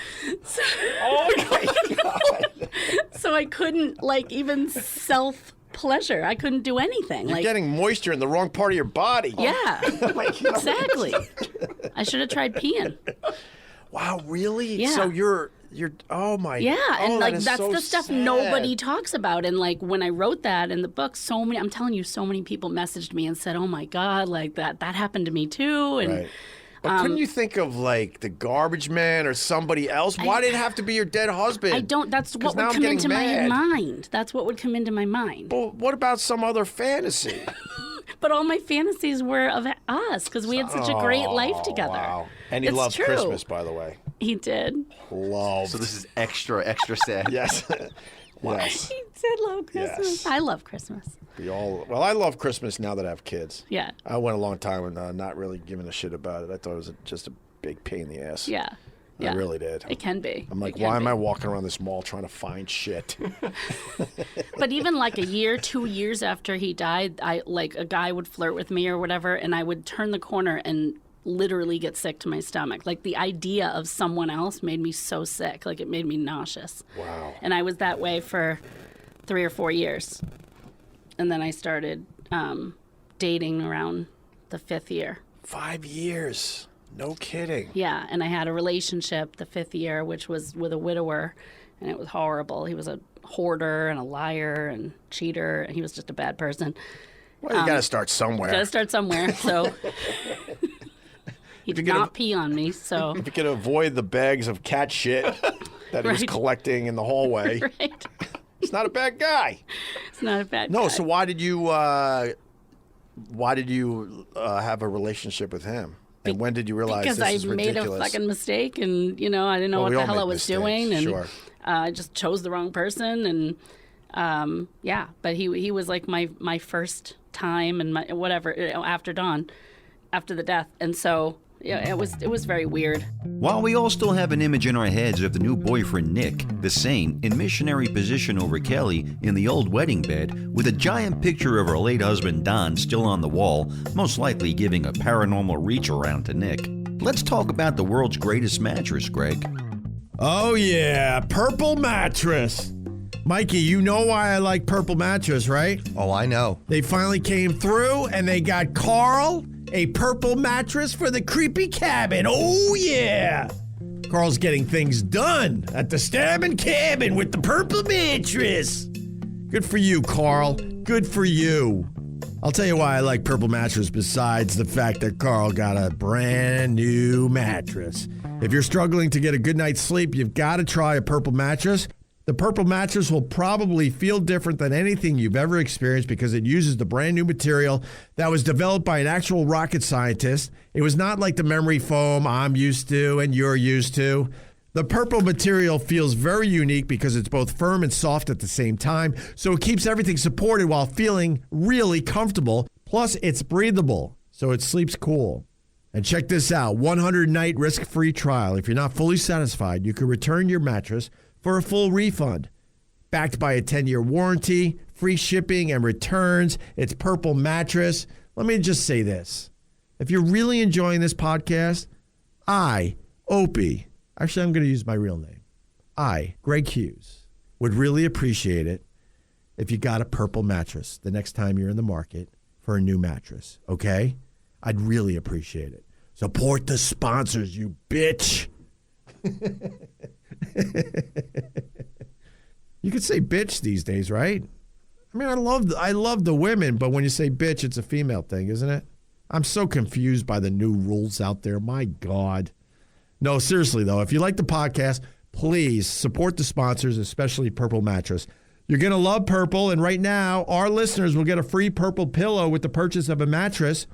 So, oh my God. So I couldn't like even pleasure. I couldn't do anything. You're getting moisture in the wrong part of your body. Yeah, exactly. I should have tried peeing. Wow, really? Yeah. So you're oh my. Yeah, and like that's so the stuff sad. nobody talks about. And like when I wrote that in the book, I'm telling you, so many people messaged me and said, "Oh my God, like that happened to me too." And right. But couldn't you think of like the garbage man or somebody else? Why did it have to be your dead husband? I don't. That's what would come into my mind. That's what would come into my mind. Well, what about some other fantasy? But all my fantasies were of us because we had such a great life together. Wow. And he loved Christmas, by the way. He did. Loved. So this is extra sad. Yes. Yes. He did love Christmas. Yes. I love Christmas. Well, I love Christmas now that I have kids. Yeah. I went a long time not really giving a shit about it. I thought it was just a big pain in the ass. Yeah. I really did. It can be. I'm like, why am I walking around this mall trying to find shit? But even like a year, 2 years after he died, a guy would flirt with me or whatever, and I would turn the corner and literally get sick to my stomach. Like the idea of someone else made me so sick. Like it made me nauseous. Wow. And I was that way for 3 or 4 years. And then I started dating around the 5th year. 5 years. No kidding. Yeah, and I had a relationship the 5th year, which was with a widower, and it was horrible. He was a hoarder and a liar and cheater, and he was just a bad person. Well, you got to start somewhere. Got to start somewhere, so he did not pee on me, so... If you could avoid the bags of cat shit that he was collecting in the hallway, right. He's not a bad guy. It's not a bad guy. No, so why did you have a relarelationship with him? And when did you realize because this is ridiculous? Because I made a fucking mistake, and I didn't know what the hell I was doing, and I just chose the wrong person, and but he was like my first time and my whatever after Dawn, after the death, and so it was very weird. While we all still have an image in our heads of the new boyfriend Nick, the saint, in missionary position over Kelley in the old wedding bed, with a giant picture of her late husband Don still on the wall, most likely giving a paranormal reach around to Nick, let's talk about the world's greatest mattress, Gregg. Oh yeah, Purple Mattress. Mikey, you know why I like Purple Mattress, right? Oh, I know. They finally came through and they got Carl a purple mattress for the creepy cabin. Oh yeah. Carl's getting things done at the stabbing cabin with the purple mattress. Good for you, Carl. Good for you. I'll tell you why I like Purple Mattress besides the fact that Carl got a brand new mattress. If you're struggling to get a good night's sleep, you've got to try a Purple Mattress. The Purple Mattress will probably feel different than anything you've ever experienced because it uses the brand new material that was developed by an actual rocket scientist. It was not like the memory foam I'm used to and you're used to. The purple material feels very unique because it's both firm and soft at the same time, so it keeps everything supported while feeling really comfortable. Plus, it's breathable, so it sleeps cool. And check this out, 100-night risk-free trial. If you're not fully satisfied, you can return your mattress for a full refund. Backed by a 10-year warranty, free shipping and returns. It's Purple Mattress. Let me just say this. If you're really enjoying this podcast, Opie, actually I'm going to use my real name, Gregg Hughes, would really appreciate it if you got a Purple Mattress the next time you're in the market for a new mattress, okay? I'd really appreciate it. Support the sponsors, you bitch. You could say bitch these days, right? I mean, I love the women, but when you say bitch, it's a female thing, isn't it? I'm so confused by the new rules out there. My God. No, seriously, though, if you like the podcast, please support the sponsors, especially Purple Mattress. You're going to love Purple, and right now, our listeners will get a free Purple pillow with the purchase of a mattress.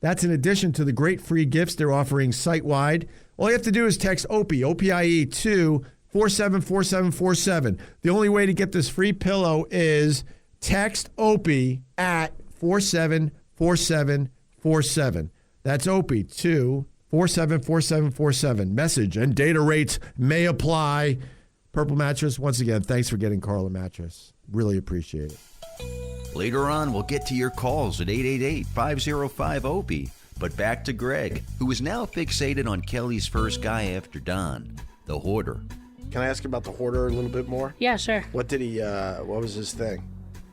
That's in addition to the great free gifts they're offering site-wide. All you have to do is text Opie, OPIE, to 474747. The only way to get this free pillow is text Opie at 474747. That's Opie to 474747. Message and data rates may apply. Purple Mattress, once again, thanks for getting Carl a mattress. Really appreciate it. Later on, we'll get to your calls at 888-505-OPIE. But back to Gregg, who is now fixated on Kelley's first guy after Don, the Hoarder. Can I ask you about the Hoarder a little bit more? Yeah, sure. What did he, what was his thing?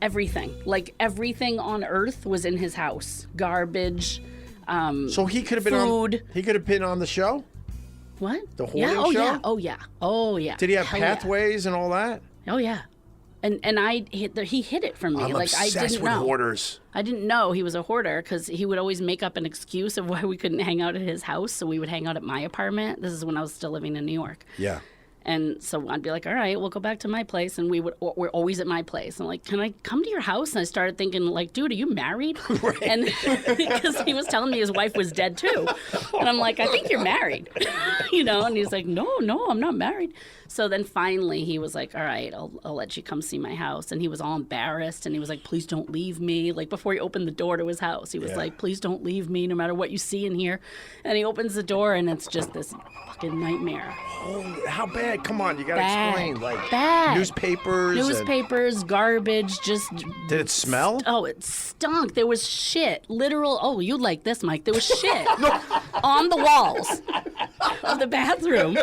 Everything. Like, everything on Earth was in his house. Garbage, so he could have been food. He could have been on the show? What? The Hoarding show? Yeah. Oh, yeah. Oh, yeah. Did he have Hell pathways and all that? Yeah. Oh, yeah. And he hid it from me. I'm like obsessed I didn't with know. hoarders. I didn't know he was a hoarder because he would always make up an excuse of why we couldn't hang out at his house, so we would hang out at my apartment. This is when I was still living in New York. Yeah. And so I'd be like, all right, we'll go back to my place. And we're always at my place. I'm like, can I come to your house? And I started thinking, like, dude, are you married? Right. And because he was telling me his wife was dead too. And I'm like, I think you're married. And he's like, no, I'm not married. So then finally he was like, all right, I'll let you come see my house. And he was all embarrassed. And he was like, please don't leave me. Like before he opened the door to his house, he was like, please don't leave me no matter what you see in here. And he opens the door and it's just this fucking nightmare. Holy, how bad? Come on, you gotta explain. Like bad. Newspapers, garbage, just... Did it smell? Oh, it stunk. There was shit. Literal... Oh, you like this, Mike. There was shit on the walls of the bathroom.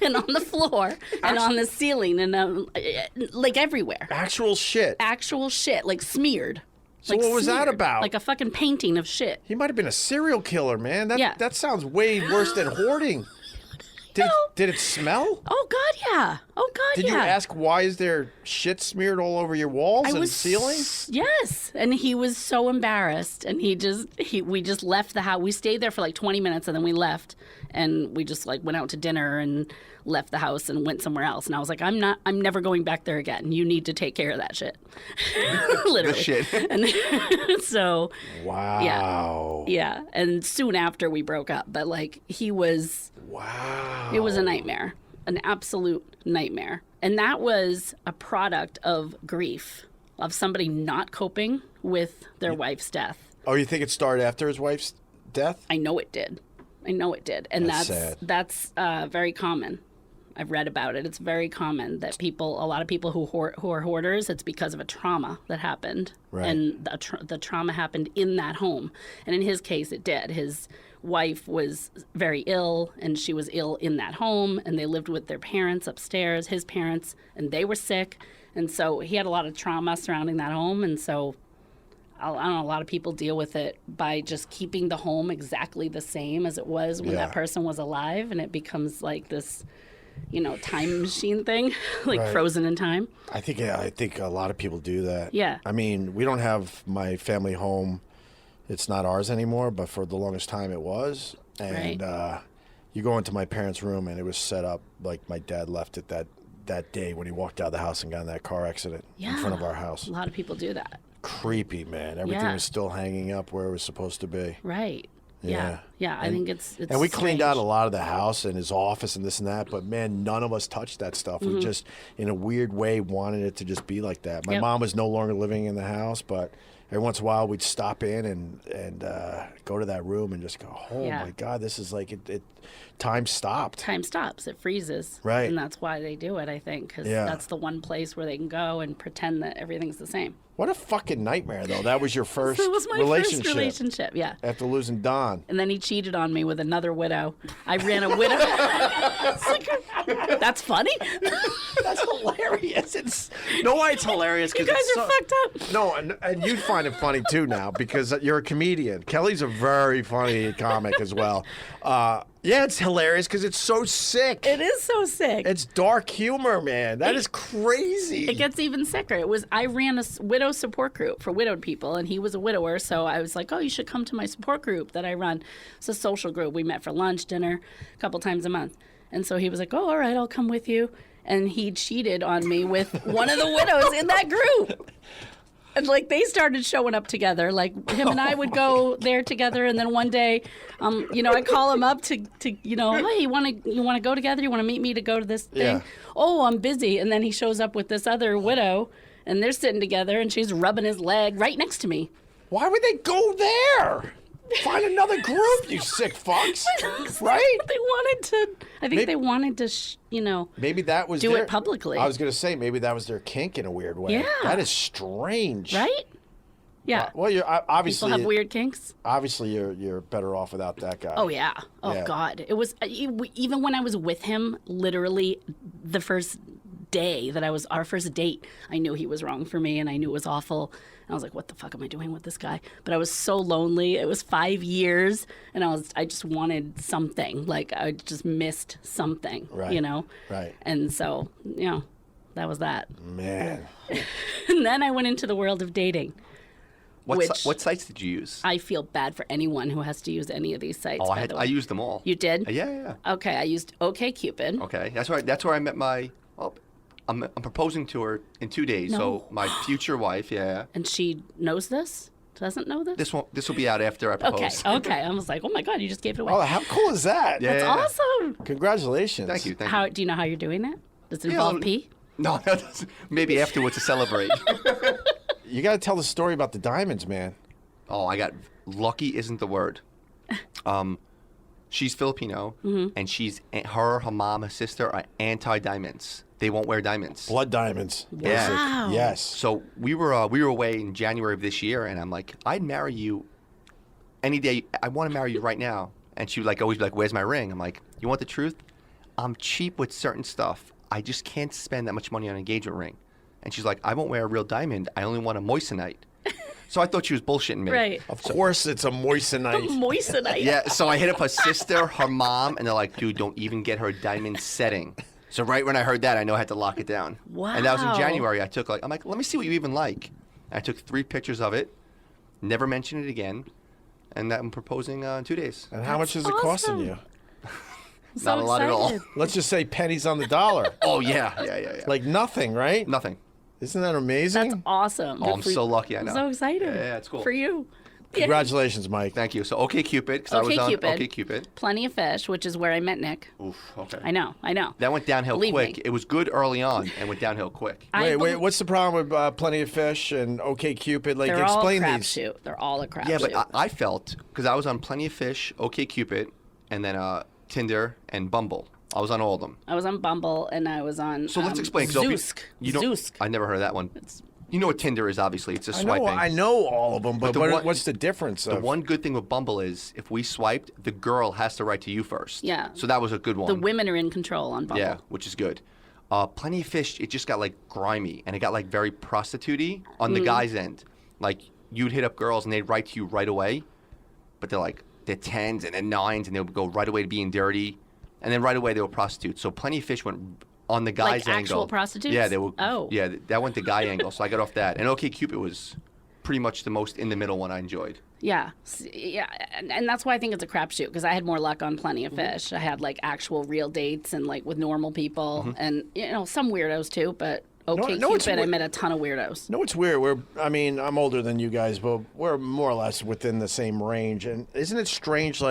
And on the floor, and on the ceiling, and like everywhere. Actual shit. Like smeared. So what was that about? Like a fucking painting of shit. He might have been a serial killer, man. That sounds way worse than hoarding. Did it smell? Oh, God, yeah. Did you ask why is there shit smeared all over your walls and ceiling? Yes. And he was so embarrassed. And we just left the house. We stayed there for like 20 minutes and then we left. And we just like went out to dinner and left the house and went somewhere else. And I was like, I'm never going back there again. You need to take care of that shit. Literally. The shit. And so. Wow. Yeah. And soon after we broke up. But like he was. Wow. It was a nightmare. An absolute nightmare. And that was a product of grief, of somebody not coping with their wife's death. Oh, you think it started after his wife's death? I know it did. And that's very common. I've read about it. It's very common that a lot of people who are hoarders, it's because of a trauma that happened. Right. And the trauma happened in that home. And in his case, it did. His wife was very ill, and she was ill in that home, and they lived with their parents upstairs, his parents, and they were sick. And so he had a lot of trauma surrounding that home, and so I don't know, a lot of people deal with it by just keeping the home exactly the same as it was when that person was alive, and it becomes like this, time machine thing, like frozen in time. I think a lot of people do that. Yeah. I mean, we don't have my family home. It's not ours anymore, but for the longest time it was. And you go into my parents' room and it was set up like my dad left it that day when he walked out of the house and got in that car accident in front of our house. A lot of people do that. Creepy, man. Everything was still hanging up where it was supposed to be. Right. Yeah. I think it's and we cleaned strange. out a lot of the house and his office and this and that, but man, none of us touched that stuff. We just, in a weird way, wanted it to just be like that. My mom was no longer living in the house, but every once in a while we'd stop in and go to that room and just go, oh my God, this is like it. Time stopped. Time stops. It freezes. Right. And that's why they do it, I think, because that's the one place where they can go and pretend that everything's the same. What a fucking nightmare, though. That was your first It was my relationship. first relationship, yeah. After losing Don. And then he cheated on me with another widow. I ran a widow. That's funny? That's hilarious. No, why it's hilarious. You guys are fucked up. No, and you'd find it funny, too, now, because you're a comedian. Kelley's a very funny comic as well. Yeah, it's hilarious because it's so sick. It is so sick. It's dark humor, man. That is crazy. It gets even sicker. I ran a widow support group for widowed people, and he was a widower, so I was like, oh, you should come to my support group that I run. It's a social group. We met for lunch, dinner, a couple times a month. And so he was like, oh, all right, I'll come with you. And he cheated on me with one of the widows in that group. And like they started showing up together, like him and I would go there together, and then one day, I call him up to hey, you want to go together? You want to meet me to go to this thing? Oh, I'm busy. And then he shows up with this other widow, and they're sitting together, and she's rubbing his leg right next to me. Why would they go there? Find another group, you sick fucks. Right? They wanted to. I think they wanted to, maybe that was do it publicly. I was going to say maybe that was their kink in a weird way. Yeah. That is strange. Right? Yeah. Well, you're obviously people have weird kinks. Obviously, you're better off without that guy. Oh yeah. Oh yeah. God. It was even when I was with him. Literally, the first day that our first date, I knew he was wrong for me, and I knew it was awful. And I was like, what the fuck am I doing with this guy? But I was so lonely. It was 5 years, and I just wanted something. Like I just missed something. Right. Right. And so that was that. Man. And then I went into the world of dating. What sites did you use? I feel bad for anyone who has to use any of these sites. Oh, by the way. I used them all. You did? Yeah. Okay, I used OkCupid. Okay, that's where I met my. Well, I'm proposing to her in 2 days. No. So my future wife, yeah. And she knows this? Doesn't know this? This will be out after I propose. Okay. I was like, oh my God, you just gave it away. Oh, how cool is that? Yeah. That's awesome. Congratulations. Thank you. How do you know how you're doing it? Does it involve pee? No, maybe afterwards to celebrate. You got to tell the story about the diamonds, man. Oh, I got lucky isn't the word. She's Filipino, and her mom, her sister are anti-diamonds. They won't wear diamonds. Blood diamonds. Yeah. Wow. Yes. So we were away in January of this year, and I'm like, I'd marry you any day. I want to marry you right now. And she would always be like, where's my ring? I'm like, you want the truth? I'm cheap with certain stuff. I just can't spend that much money on an engagement ring. And she's like, I won't wear a real diamond. I only want a moissanite. So I thought she was bullshitting me. Right. Of course it's a moissanite. Moissanite. Yeah, so I hit up her sister, her mom, and they're like, dude, don't even get her diamond setting. So right when I heard that, I know I had to lock it down. Wow. And that was in January. I'm like, let me see what you even like. And I took 3 pictures of it, never mentioned it again, and I'm proposing in 2 days. And how much is it costing you? Not a lot at all. Let's just say pennies on the dollar. Oh, yeah. Like nothing, right? Nothing. Isn't that amazing? That's awesome. Oh, I'm so lucky, I know. I'm so excited. Yeah, it's cool. For you. Congratulations, Mike. Thank you. So OkCupid, because I was on OkCupid. Plenty of Fish, which is where I met Nick. Oof, okay. I know. That went downhill Believe quick. me. It was good early on and went downhill quick. Wait, what's the problem with Plenty of Fish and OkCupid? Like, They're explain all a these. crapshoot. They're all a crapshoot. Yeah, but I felt, because I was on Plenty of Fish, OkCupid, and then Tinder and Bumble. I was on all of them. I was on Bumble and I was on So let's explain. Zoosk. Zoosk. I never heard of that one. You know what Tinder is, obviously. It's a swiping. I know all of them, but what's the difference? The one good thing with Bumble is if we swiped, the girl has to write to you first. Yeah. So that was a good one. The women are in control on Bumble. Yeah, which is good. Plenty of Fish, it just got grimy and it got very prostitute-y on the guy's end. You'd hit up girls and they'd write to you right away, but they're 10s and then 9s and they would go right away to being dirty, and then right away they were prostitutes. So Plenty of Fish went on the guy's angle. Actual prostitutes? Yeah, they were. Oh. Yeah, that went the guy angle. So I got off that. And OkCupid was pretty much the most in the middle one I enjoyed. Yeah, and that's why I think it's a crapshoot, because I had more luck on Plenty of Fish. I had actual real dates and with normal people, and some weirdos too. But OkCupid, I met a ton of weirdos. No, it's weird. I'm older than you guys, but we're more or less within the same range. And isn't it strange?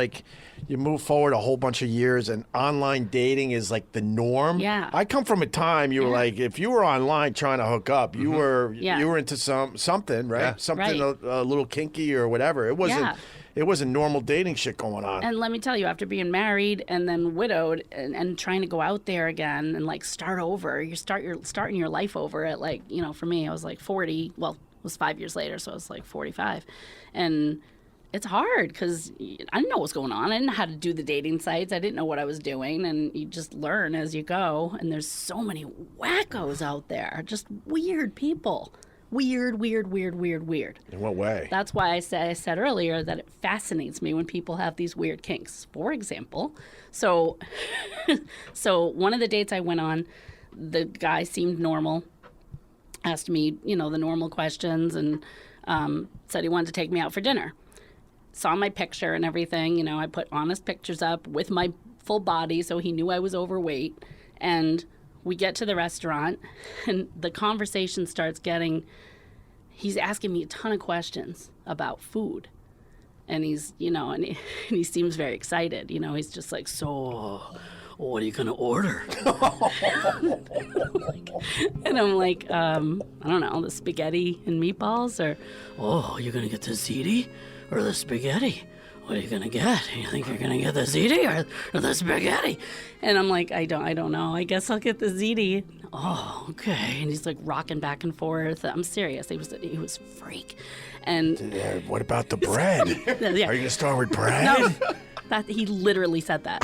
You move forward a whole bunch of years, and online dating is the norm. Yeah. I come from a time you were if you were online trying to hook up, you were into something, right? Yeah. Something a little kinky or whatever. It wasn't. Yeah. It wasn't normal dating shit going on. And let me tell you, after being married and then widowed and trying to go out there again and start over, starting your life over at for me, I was 40. Well, it was 5 years later, so I was 45, and it's hard because I didn't know what was going on. I didn't know how to do the dating sites. I didn't know what I was doing, and you just learn as you go. And there's so many wackos out there, just weird people. Weird. In what way? That's why I said earlier that it fascinates me when people have these weird kinks. For example, so one of the dates I went on, the guy seemed normal, asked me, the normal questions, and said he wanted to take me out for dinner. Saw my picture and everything. I put honest pictures up with my full body, so he knew I was overweight. And we get to the restaurant, and the conversation starts getting, he's asking me a ton of questions about food. And he's, and he seems very excited. He's just so, what are you going to order? And I'm like, I don't know, the spaghetti and meatballs, or, you're going to get the ziti or the spaghetti? What are you gonna get? You think you're gonna get the ziti or the spaghetti? And I'm like, I don't know. I guess I'll get the ziti. Oh, okay. And he's rocking back and forth. I'm serious. He was a freak. And what about the bread? Yeah. Are you gonna start with bread? No. He literally said that.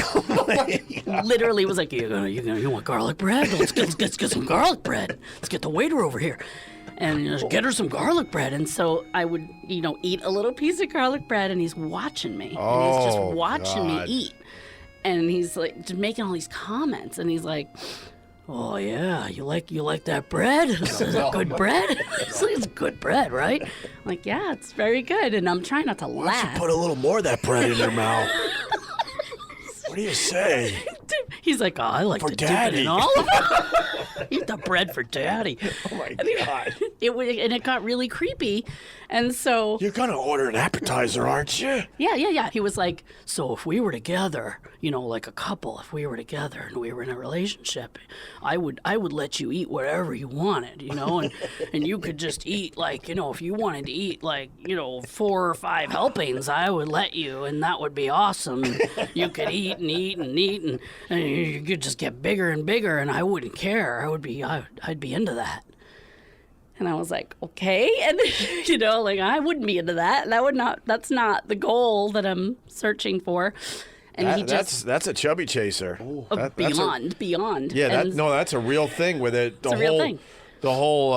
Literally was like, you want garlic bread? Let's get some garlic bread. Let's get the waiter over here. And get her some garlic bread. And so I would, eat a little piece of garlic bread, and he's watching me. And he's just watching me eat. And he's just making all these comments. And he's like, oh yeah, you like that bread? Is it good bread? It's good bread, right? I'm like, yeah, it's very good. And I'm trying not to Why laugh. don't you put a little more of that bread in your mouth? What do you say? He's like, oh, I like For to dip it in Daddy. all of it. Eat the bread for Daddy. Oh my God. It got really creepy. And so, You're going to order an appetizer, aren't you? yeah. He was like, So if we were together, like a couple, if we were together and we were in a relationship, I would let you eat whatever you wanted, and you could just eat if you wanted to eat 4 or 5 helpings, I would let you, and that would be awesome. You could eat and eat and eat, and you could just get bigger and bigger, and I wouldn't care. I'd be into that. and I was like, okay. And, I wouldn't be into that. That's not the goal that I'm searching for. And that's a Chubby Chaser. Beyond. Yeah, that's a real thing with it. It's a real thing. The whole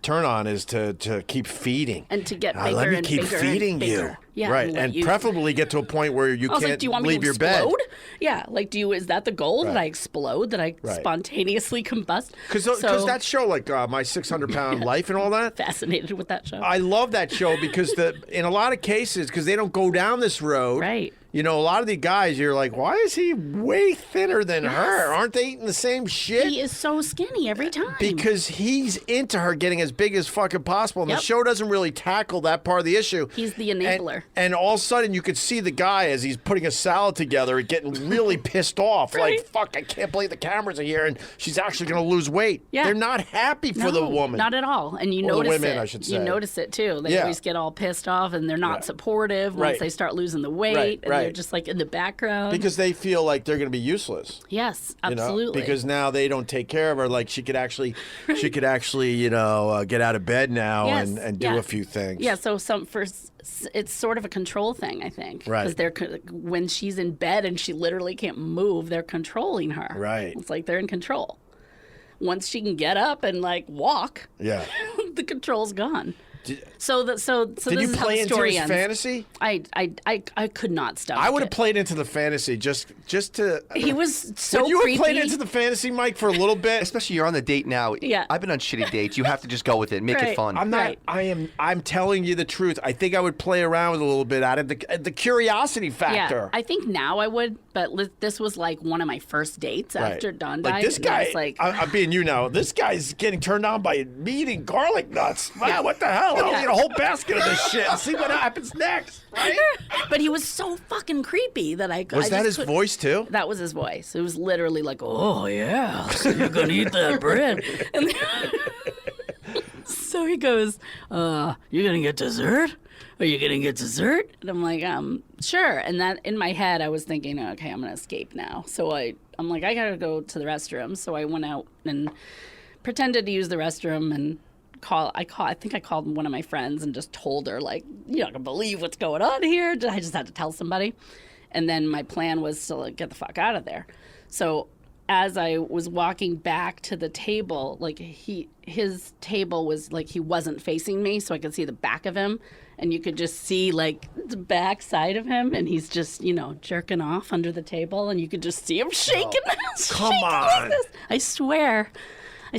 turn on is to keep feeding. And to get bigger let me and keep bigger feeding and you. bigger. Yeah, right, and preferably get to a point where you I was can't like, do you want me leave to your bed. explode? Yeah, is that the goal? Right. That I explode? That I Right. spontaneously combust? Because that show, like My 600-Pound Life and all that, Fascinated with that show. I love that show because in a lot of cases, because they don't go down this road. Right. A lot of the guys, you're like, why is he way thinner than her? Aren't they eating the same shit? He is so skinny every time. Because he's into her getting as big as fucking possible. And the show doesn't really tackle that part of the issue. He's the enabler. And all of a sudden, you could see the guy as he's putting a salad together getting really pissed off. Right. Like, fuck, I can't believe the cameras are here and she's actually going to lose weight. Yeah. They're not happy for the woman. Not at all. And you Or the notice women, it. I should say. You notice it too. They always get all pissed off and they're not supportive once Right. they start losing the weight. Right, And they're just like in the background. Because they feel like they're going to be useless. Yes, absolutely. Because now they don't take care of her. Like she could actually, get out of bed now and do a few things. Yeah. So it's sort of a control thing, I think. Right. Because when she's in bed and she literally can't move, they're controlling her. Right. It's like they're in control. Once she can get up and walk, the control's gone. So Did this you is how play the into story his ends. fantasy? I could not stop. I would have played into the fantasy just to. He was so Would you creepy. have played into the fantasy, Mike, for a little bit? Especially you're on the date now. Yeah. I've been on shitty dates. You have to just go with it, make Right. it fun. I'm not. Right. I'm telling you the truth. I think I would play around with a little bit out of the curiosity factor. Yeah, I think now I would, but this was one of my first dates after Don died. Like this and I guy, was like, I'm being you now. This guy's getting turned on by me eating garlic nuts. Wow, what the hell? I'll eat a whole basket of this shit and see what happens next. Right? but he was so fucking creepy that Was that his voice too? That was his voice. It was literally like, Oh yeah, so you're gonna eat that bread. And so he goes, You're gonna get dessert? Are you gonna get dessert? and I'm like, sure. And that in my head, I was thinking, okay, I'm gonna escape now. So I'm like, I gotta go to the restroom. So I went out and pretended to use the restroom and I think I called one of my friends and just told her, like, you're not gonna believe what's going on here. I just had to tell somebody. And then my plan was to get the fuck out of there. So as I was walking back to the table, his table was he wasn't facing me, so I could see the back of him, and you could just see the back side of him, and he's just jerking off under the table, and you could just see him shaking. Come shaking on. like this. I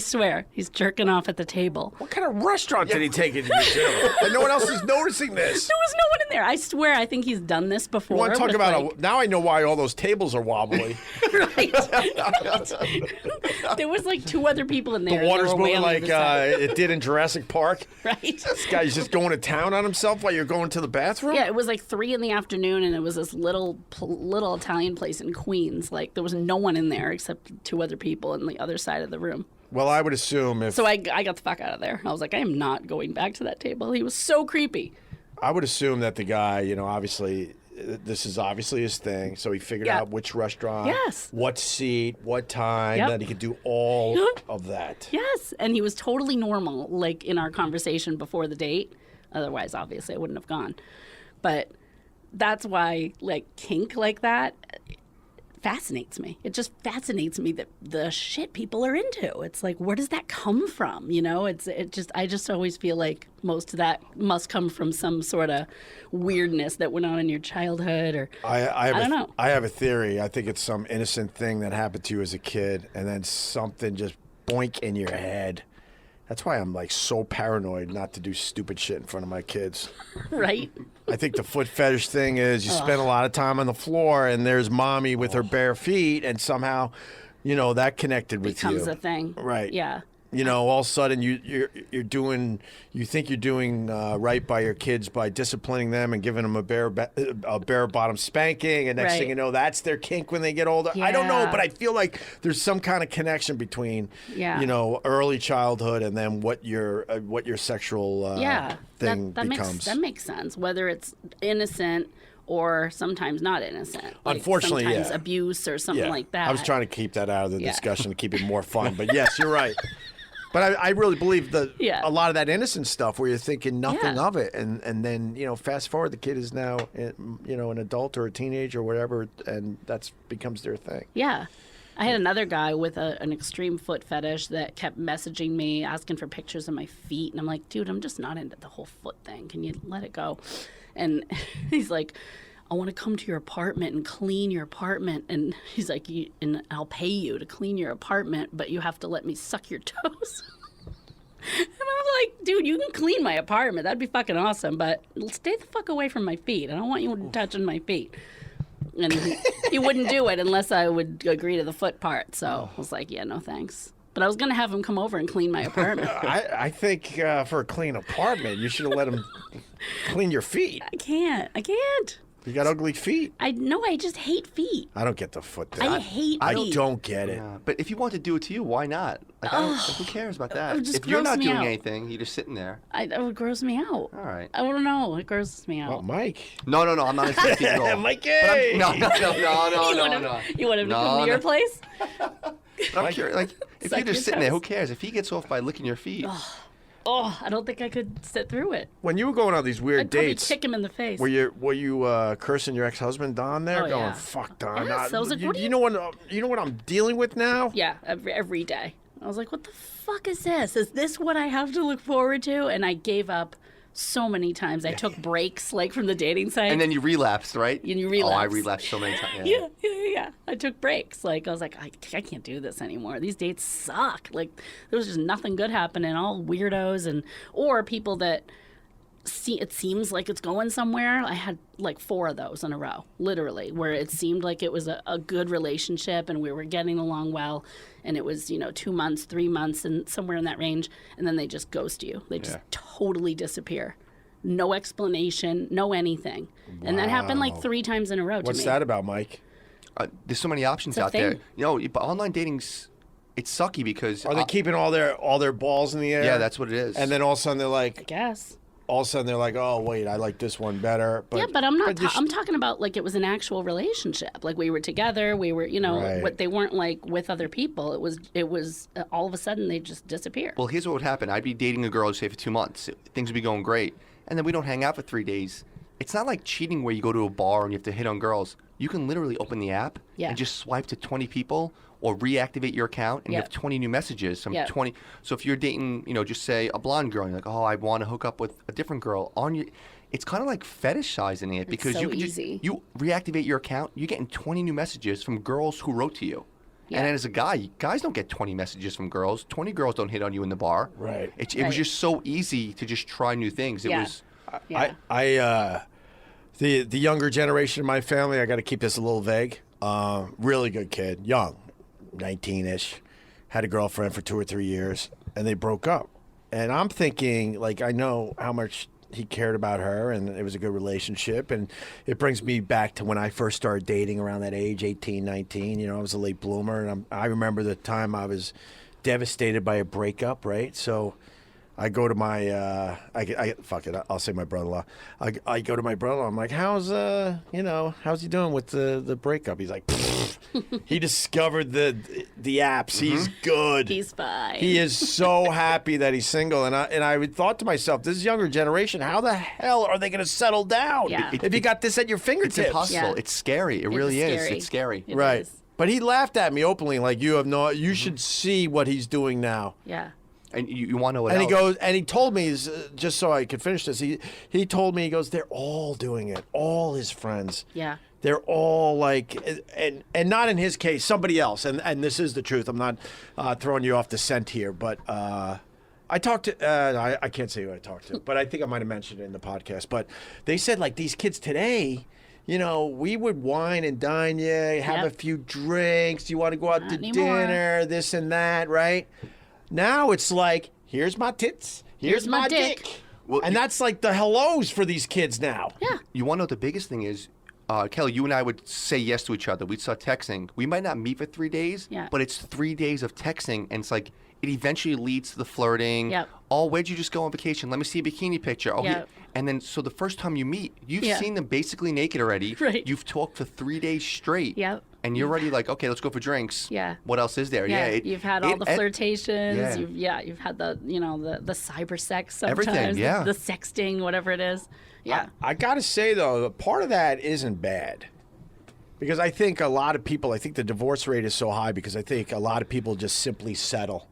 swear, he's jerking off at the table. What kind of restaurant did he take it to? And no one else is noticing this. There was no one in there. I swear, I think he's done this before. You want to talk about now? I know why all those tables are wobbly. Right. There was 2 other people in there. The water's and they were way moving on the like other side. it did in Jurassic Park. Right. This guy's just going to town on himself while you're going to the bathroom. Yeah, it was 3 in the afternoon, and it was this little Italian place in Queens. There was no one in there except 2 other people on the other side of the room. Well, I would assume if So I got the fuck out of there. I was like, I am not going back to that table. He was so creepy. I would assume that the guy, obviously, this is obviously his thing. So he figured out which restaurant, Yes. what seat, what time, Yep. that he could do all of that. Yes, and he was totally normal, in our conversation before the date. Otherwise, obviously, I wouldn't have gone. But that's why, kink like that, fascinates me. It just fascinates me that the shit people are into. It's like, where does that come from? You know, I just always feel like most of that must come from some sort of weirdness that went on in your childhood, or I don't know. I have a theory. I think it's some innocent thing that happened to you as a kid, and then something just boink in your head. That's why I'm like so paranoid not to do stupid shit in front of my kids. Right? I think the foot fetish thing is you spend a lot of time on the floor and there's mommy with her bare feet, and somehow, you know, that connected with you. Becomes a thing. Right. Yeah. You know, all of a sudden you think you're doing right by your kids by disciplining them and giving them a bare bottom spanking, and next thing you know, that's their kink when they get older. I don't know, but I feel like there's some kind of connection between you know, early childhood and then what your sexual thing becomes. That makes sense. Whether it's innocent or sometimes not innocent. Like Unfortunately, sometimes abuse or something like that. I was trying to keep that out of the discussion to keep it more fun, but yes, you're right. But I really believe that a lot of that innocent stuff where you're thinking nothing of it, and then, you know, fast forward, the kid is now, you know, an adult or a teenager or whatever, and that becomes their thing. Yeah. I had another guy with an extreme foot fetish that kept messaging me, asking for pictures of my feet, and I'm like, dude, I'm just not into the whole foot thing. Can you let it go? And he's like, I want to come to your apartment and clean your apartment. And he's like, and I'll pay you to clean your apartment, but you have to let me suck your toes. And I'm like, dude, you can clean my apartment. That'd be fucking awesome, but stay the fuck away from my feet. I don't want you touching my feet. And he wouldn't do it unless I would agree to the foot part. So I was like, yeah, no thanks. But I was going to have him come over and clean my apartment. I think for a clean apartment, you should have let him clean your feet. I can't. You got ugly feet. I just hate feet. I don't get the foot thing. I hate feet. I don't get it. Yeah. But if you want to do it to you, why not? Like, who cares about that? just If you're not gross me doing out. anything, you're just sitting there. That would gross me out. All right. I don't know. It grosses me out. Oh, Mike. No, I'm not into feet at all. Mikey! No. You want him to come to your place? But I'm curious, like, if Suck you're just your sitting there, who toes. cares? If he gets off by licking your feet, Oh, I don't think I could sit through it. When you were going on these weird I'd probably dates, kick him in the face. were you cursing your ex-husband Don there, Oh, going, yeah. "Fuck Don"? Yes, I was like, what do you know what I'm dealing with now? Yeah, every day. I was like, what the fuck is this? Is this what I have to look forward to? And I gave up so many times. I took breaks, like, from the dating site. and then you relapsed, right? And you Oh, I relapse. relapsed so many times. Yeah. I took breaks. Like, I was like, I can't do this anymore. These dates suck. Like, there was just nothing good happening. All weirdos or people that it seems like it's going somewhere. I had like 4 of those in a row, literally, where it seemed like it was a good relationship and we were getting along well. And it was, 2 months, 3 months, and somewhere in that range. And then they just ghost you. They just totally disappear. No explanation, no anything. Wow. And that happened like 3 times in a row to me. What's that about, Mike? There's so many options It's a out there. thing. But online dating's it's sucky because Are they keeping all their balls in the air? Yeah, that's what it is. And then all of a sudden they're I like, guess. oh wait, I like this one better. But, But I'm not. but I'm talking about like it was an actual relationship. Like we were together. We were, Right. what they weren't like with other people. It was all of a sudden they just disappear. Well, here's what would happen. I'd be dating a girl, say, for 2 months. Things would be going great. And then we don't hang out for 3 days. It's not like cheating where you go to a bar and you have to hit on girls. You can literally open the app and just swipe to 20 people or reactivate your account and you have 20 new messages from 20. So if you're dating, just say a blonde girl and you're like, oh, I want to hook up with a different girl on your... It's kind of like fetishizing it because so you can easy. you reactivate your account, you're getting 20 new messages from girls who wrote to you. Yeah. And then as a guy, guys don't get 20 messages from girls. 20 girls don't hit on you in the bar. Right. It was just so easy to just try new things. It was... The younger generation in my family, I got to keep this a little vague. Really good kid, young, 19-ish, had a girlfriend for 2 or 3 years, and they broke up. And I'm thinking, like, I know how much he cared about her, and it was a good relationship. And it brings me back to when I first started dating around that age, 18, 19. I was a late bloomer, and I remember the time I was devastated by a breakup, right? So I go to my, fuck it, I'll say my brother-in-law. I go to my brother-in-law. I'm like, how's he doing with the breakup? He's like, he discovered the apps. He's good. He's fine. He is so happy that he's single. And I thought to myself, this younger generation, how the hell are they going to settle down? Yeah. If you got this at your fingertips. It's impossible. Yeah. It's scary. It really is. It's scary. It Right. is. But he laughed at me openly, like you should see what he's doing now. Yeah. And you want to know what And else? he goes, and he told me, just so I could finish this, he told me, he goes, they're all doing it, all his friends. Yeah. They're all like, and not in his case, somebody else, and this is the truth. I'm not throwing you off the scent here, but I talked to, I can't say who I talked to, but I think I might have mentioned it in the podcast, but they said, like, these kids today, you know, we would wine and dine you, have a few drinks, you want to go out Not to anymore. dinner, this and that, right? Now it's like, here's my tits, here's my dick. Well, And that's like the hellos for these kids now. Yeah. You want to know what the biggest thing is? Kelley, you and I would say yes to each other. We'd start texting. We might not meet for 3 days, but it's 3 days of texting, and it's like it eventually leads to the flirting. Yep. Oh, where'd you just go on vacation? Let me see a bikini picture. Oh, Yep. and then so the first time you meet, you've Yeah. seen them basically naked already. Right. You've talked for 3 days straight. Yep. And you're already like, okay, let's go for drinks. Yeah. What else is there? Yeah, you've had all the flirtations. yeah. You've had the the cyber sex sometimes. Everything, yeah. The sexting, whatever it is. Yeah. I gotta say though, part of that isn't bad. Because I think a lot of people, I think the divorce rate is so high because I think a lot of people just simply settle.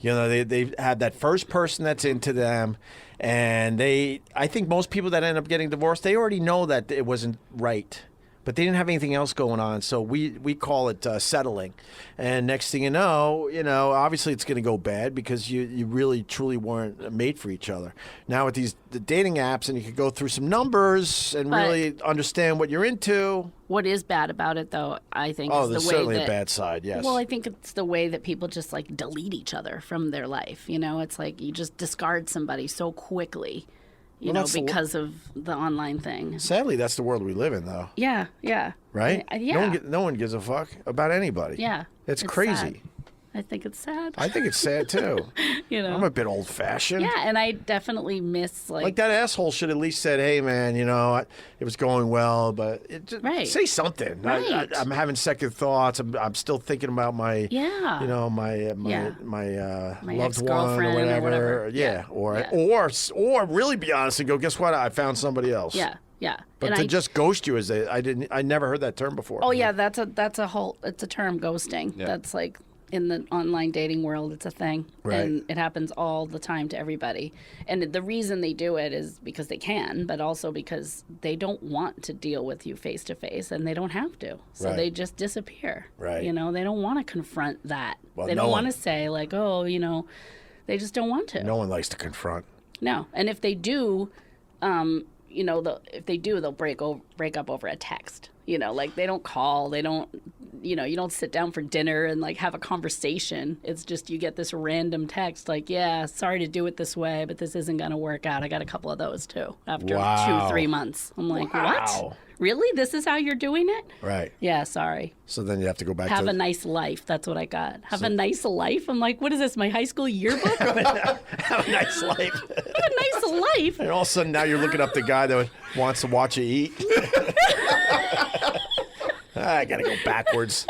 You know, they have that first person that's into them, and I think most people that end up getting divorced, they already know that it wasn't right. But they didn't have anything else going on, so we call it settling. And next thing you know, obviously it's going to go bad because you really truly weren't made for each other. Now with the dating apps, and you can go through some numbers and really understand what you're into. What is bad about it, though, I think, is the there's way certainly that, a bad side, yes. Well, I think it's the way that people just like delete each other from their life. You know, it's like you just discard somebody so quickly. You know, because of the online thing. Sadly, that's the world we live in, though. Yeah, yeah. Right? Yeah. No one gives a fuck about anybody. Yeah. It's crazy. sad. I think it's sad. I think it's sad, too. You know. I'm a bit old-fashioned. Yeah, and I definitely miss, Like that asshole should at least said, hey, man, it was going well, but say something. Right. I'm having second thoughts. I'm still thinking about my, Yeah. my My loved one or ex-girlfriend or whatever. whatever. Yeah. Yeah. Or really be honest and go, guess what? I found somebody else. Yeah, yeah. But and to just ghost you I never heard that term before. Oh, yeah, that's a whole, it's a term, ghosting. Yeah. That's like, in the online dating world, it's a thing. Right. And it happens all the time to everybody. And the reason they do it is because they can, but also because they don't want to deal with you face to face, and they don't have to. So Right. they just disappear. Right. You know, they don't want to confront that. Well, they no don't want one- to say, like, oh, they just don't want to. No one likes to confront. No. And if they do, they'll break up over a text. Like they don't call, they don't, you don't sit down for dinner and like have a conversation. It's just you get this random text like, yeah, sorry to do it this way, but this isn't going to work out. I got a couple of those too after Wow. 2-3 months. I'm like, Wow. what? Really? This is how you're doing it? Right. Yeah, sorry. So then you have to go back Have to a nice life. That's what I got. Have a nice life. I'm like, what is this, my high school yearbook? have a nice life. Have a nice life. And all of a sudden now you're looking up the guy that wants to watch you eat. I gotta go backwards.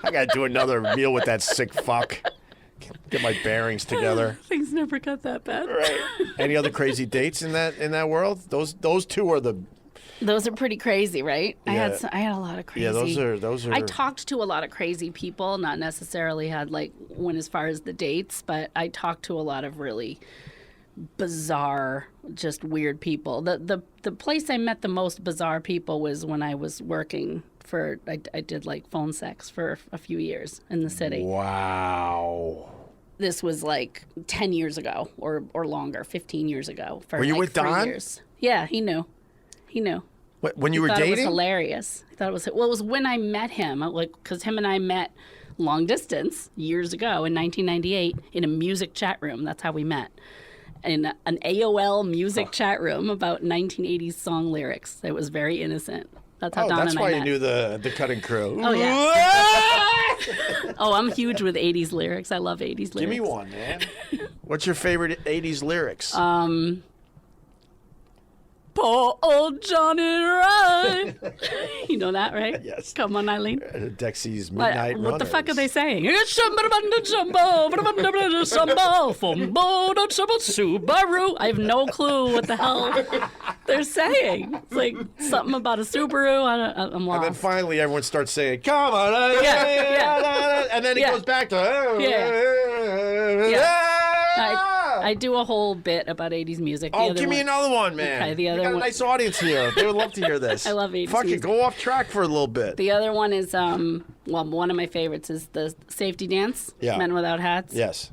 I gotta do another meal with that sick fuck. Get my bearings together. Things never got that bad. Right. Any other crazy dates in that world? Those two are the. Those are pretty crazy, right? Yeah. I had a lot of crazy. Yeah, those are. I talked to a lot of crazy people, not necessarily had like one as far as the dates, but I talked to a lot of really bizarre, just weird people. The place I met the most bizarre people was when I was working for, I did like phone sex for a few years in the city. Wow. This was like 10 years ago or longer, 15 years ago. For Were you like with 3 Don? years. Yeah, he knew. When you were thought dating? It was hilarious. I thought it was when I met him, like, because him and I met long distance years ago in 1998 in a music chat room. That's how we met. In an AOL music chat room about 1980s song lyrics. It was very innocent. That's how Don that's and I why met. you knew the cutting crew. Oh, yeah. Oh, I'm huge with 80s lyrics. I love 80s lyrics. Give me one, man. What's your favorite 80s lyrics? Poor old Johnny Ryan. You know that, right? Yes. Come on, Eileen. Dexy's Midnight Runners. What the fuck are they saying? Subaru. I have no clue what the hell they're saying. It's like something about a Subaru. I'm lost. And then finally everyone starts saying, come on. Yeah. And then it goes back to... I do a whole bit about 80s music. Give me another one, man. Okay, the you other got a one. nice audience here. They would love to hear this. I love 80s Fucking music. go off track for a little bit. The other one is, one of my favorites is the Safety Dance, Yeah. Men Without Hats. Yes.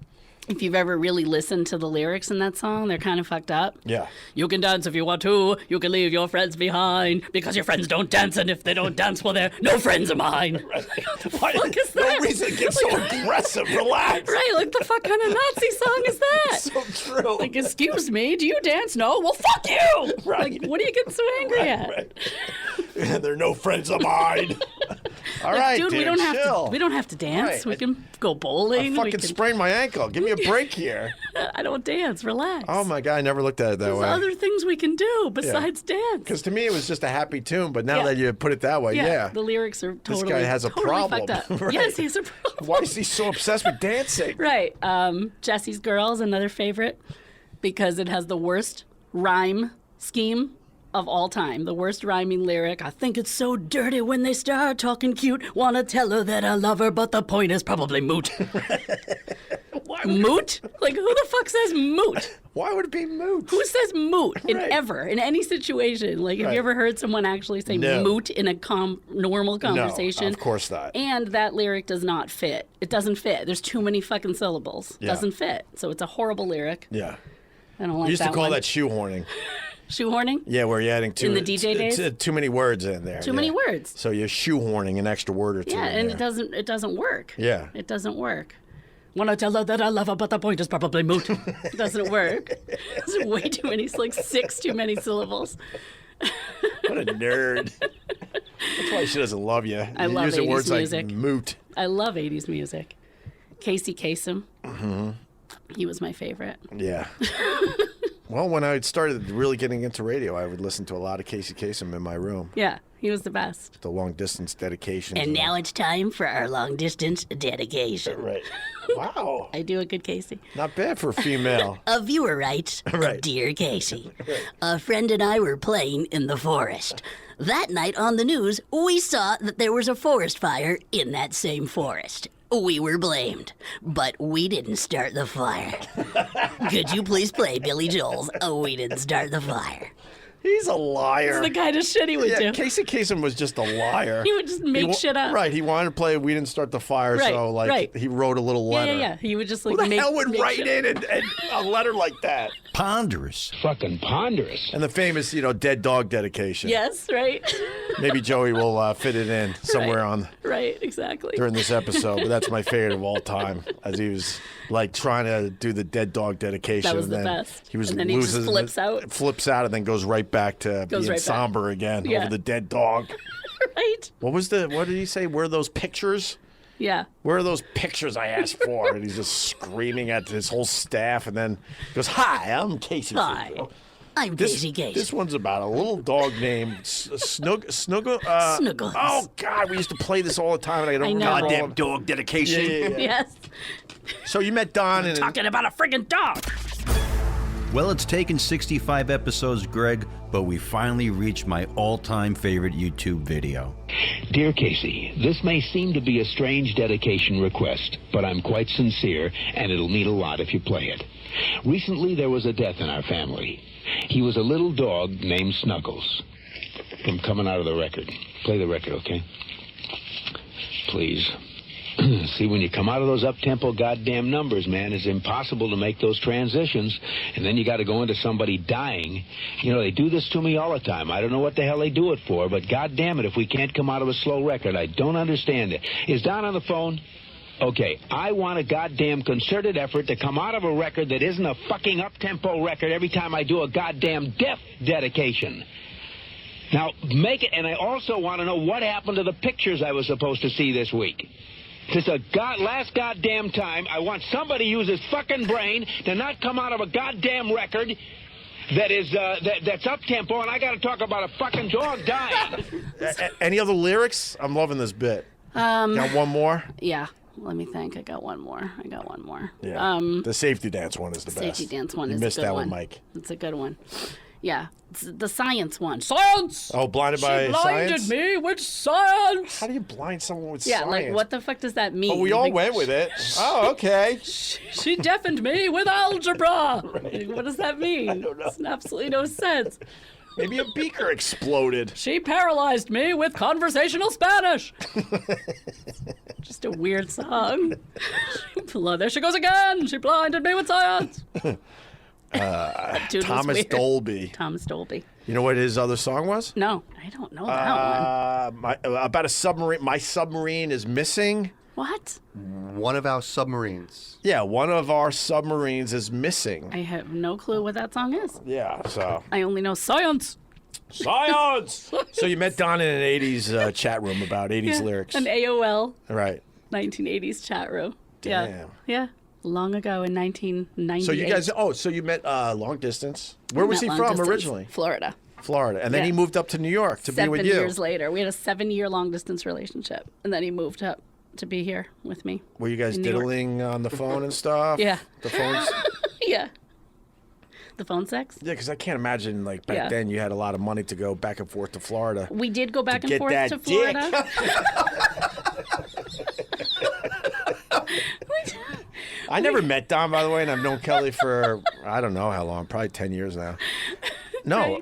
If you've ever really listened to the lyrics in that song, they're kind of fucked up. Yeah. You can dance if you want to. You can leave your friends behind because your friends don't dance, and if they don't dance, well, they're no friends of mine. What the fuck is that? No reason to get so aggressive. Relax. Right, like the fuck kind of Nazi song is that? So true. Like, excuse me, do you dance? No? Well, fuck you! Right. Like, what are you getting so angry at? Right. They're no friends of mine. All right, dude, we don't have to dance. Right. We can go bowling. I fucking sprained my ankle. Give me a break here. I don't dance. Relax. Oh my God, I never looked at it that There's way. other things we can do besides dance. Because to me it was just a happy tune, but now Yeah. that you put it that way, yeah. The lyrics are totally This guy has a problem. fucked up. Right. Yes, he has a problem. Why is he so obsessed with dancing? Right. Jesse's Girl is another favorite because it has the worst rhyme scheme of all time. The worst rhyming lyric. I think it's so dirty when they start talking cute. Wanna tell her that I love her, but the point is probably moot. Moot? Like, who the fuck says moot? Why would it be moot? Who says moot in Right. any situation? Like, have Right. you ever heard someone actually say No. moot in a normal conversation? No, of course not. And that lyric does not fit. It doesn't fit. There's too many fucking syllables. Yeah. Doesn't fit. So it's a horrible lyric. Yeah. I don't like We used to that call one. that shoehorning. Shoehorning? Yeah, where you're adding In the DJ days? too many words in there. Too many words. So you're shoehorning an extra word or two. Yeah, in and there. it doesn't work. Yeah. It doesn't work. Wanna tell her that I love her, but the point is probably moot. It doesn't work. There's way too many, like 6 too many syllables. What a nerd. That's why she doesn't love you. I You're love using 80s words music. like moot. I love 80s music. Casey Kasem. Mm-hmm. He was my favorite. Yeah. Well, when I started really getting into radio, I would listen to a lot of Casey Kasem in my room. Yeah, he was the best. The long distance dedications. And now it's time for our long distance dedication. Right. Wow. I do a good Casey. Not bad for a female. A viewer writes, Right. Dear Casey, a friend and I were playing in the forest. That night on the news, we saw that there was a forest fire in that same forest. We were blamed, but we didn't start the fire. Could you please play Billy Joel's We Didn't Start the Fire? He's a liar. It's the kind of shit he would Yeah, do. Casey Kasem was just a liar. He would just make shit up. Right. He wanted to play We Didn't Start the Fire, Right, so like right. he wrote a little Yeah, letter. yeah, yeah. He would just like Who the make hell would make write shit in up. and a letter like that? Ponderous. Fucking ponderous. And the famous, dead dog dedication. Yes, right. Maybe Joey will fit it in somewhere on Right, exactly. during this episode, but that's my favorite of all time. As he was like trying to do the dead dog dedication, That was and the then best. he was And then he just losing, flips out. and then goes right back to being right back. somber again Yeah. over the dead dog. Right? What did he say? Where are those pictures? Yeah. Where are those pictures I asked for? And he's just screaming at his whole staff, and then goes, "Hi, I'm Casey." Hi, I'm Casey Kasem. This one's about a little dog named Snuggles. Snuggles. Oh God, we used to play this all the time, and I don't I know. remember all Goddamn of- dog dedication. Yeah. Yes. So you met Don, and Talking about a friggin' dog. Well, it's taken 65 episodes, Gregg, but we finally reached my all-time favorite YouTube video. Dear Casey, this may seem to be a strange dedication request, but I'm quite sincere, and it'll mean a lot if you play it. Recently, there was a death in our family. He was a little dog named Snuggles. From coming out of the record. Play the record, okay? Please. See, when you come out of those up-tempo goddamn numbers, man, it's impossible to make those transitions. And then you got to go into somebody dying. They do this to me all the time. I don't know what the hell they do it for, but goddamn it, if we can't come out of a slow record, I don't understand it. Is Don on the phone? Okay, I want a goddamn concerted effort to come out of a record that isn't a fucking up-tempo record every time I do a goddamn death dedication. Now, make it, and I also want to know what happened to the pictures I was supposed to see this week. This is the last goddamn time I want somebody to use his fucking brain to not come out of a goddamn record that is that's up tempo, and I got to talk about a fucking dog dying. Any other lyrics? I'm loving this bit. Got one more? Yeah. Let me think. I got one more. Yeah. The safety dance one is the best. Safety dance one is a good one. You missed that one, Mike. It's a good one. Yeah. It's the science one. Science! Oh, blinded by She blinded science? me with science. How do you blind someone with Yeah, science? like what the fuck does that mean? Oh, we all Like, went with it. Oh, okay. She deafened me with algebra. Like, what does that mean? I don't know. It's absolutely no sense. Maybe a beaker exploded. She paralyzed me with conversational Spanish. Just a weird song. There she goes again. She blinded me with science. Dude was Thomas weird. Dolby. Thomas Dolby. You know what his other song was? No, I don't know that one. About a submarine. My submarine is missing. What? One of our submarines. Yeah, one of our submarines is missing. I have no clue what that song is. Yeah, so. I only know science. Science! So you met Don in an 80s chat room about 80s lyrics. An AOL Right. 1980s chat room. Damn. Yeah. Yeah. Long ago in 1998. So you guys, so you met long distance. Where was he Long from distance. originally? Florida. Florida. And then Yeah. he moved up to New York to be with you. 7 years later. We had a 7-year long distance relationship. And then he moved up to be here with me. Were you guys in New York. diddling on the phone and stuff? Yeah. The phones? Yeah. The phone sex? Yeah, because I can't imagine, like, back Yeah. then you had a lot of money to go back and forth to Florida. We did go back and get forth that to dick. Florida. I never met Don, by the way, and I've known Kelley for, I don't know how long, probably 10 years now. No,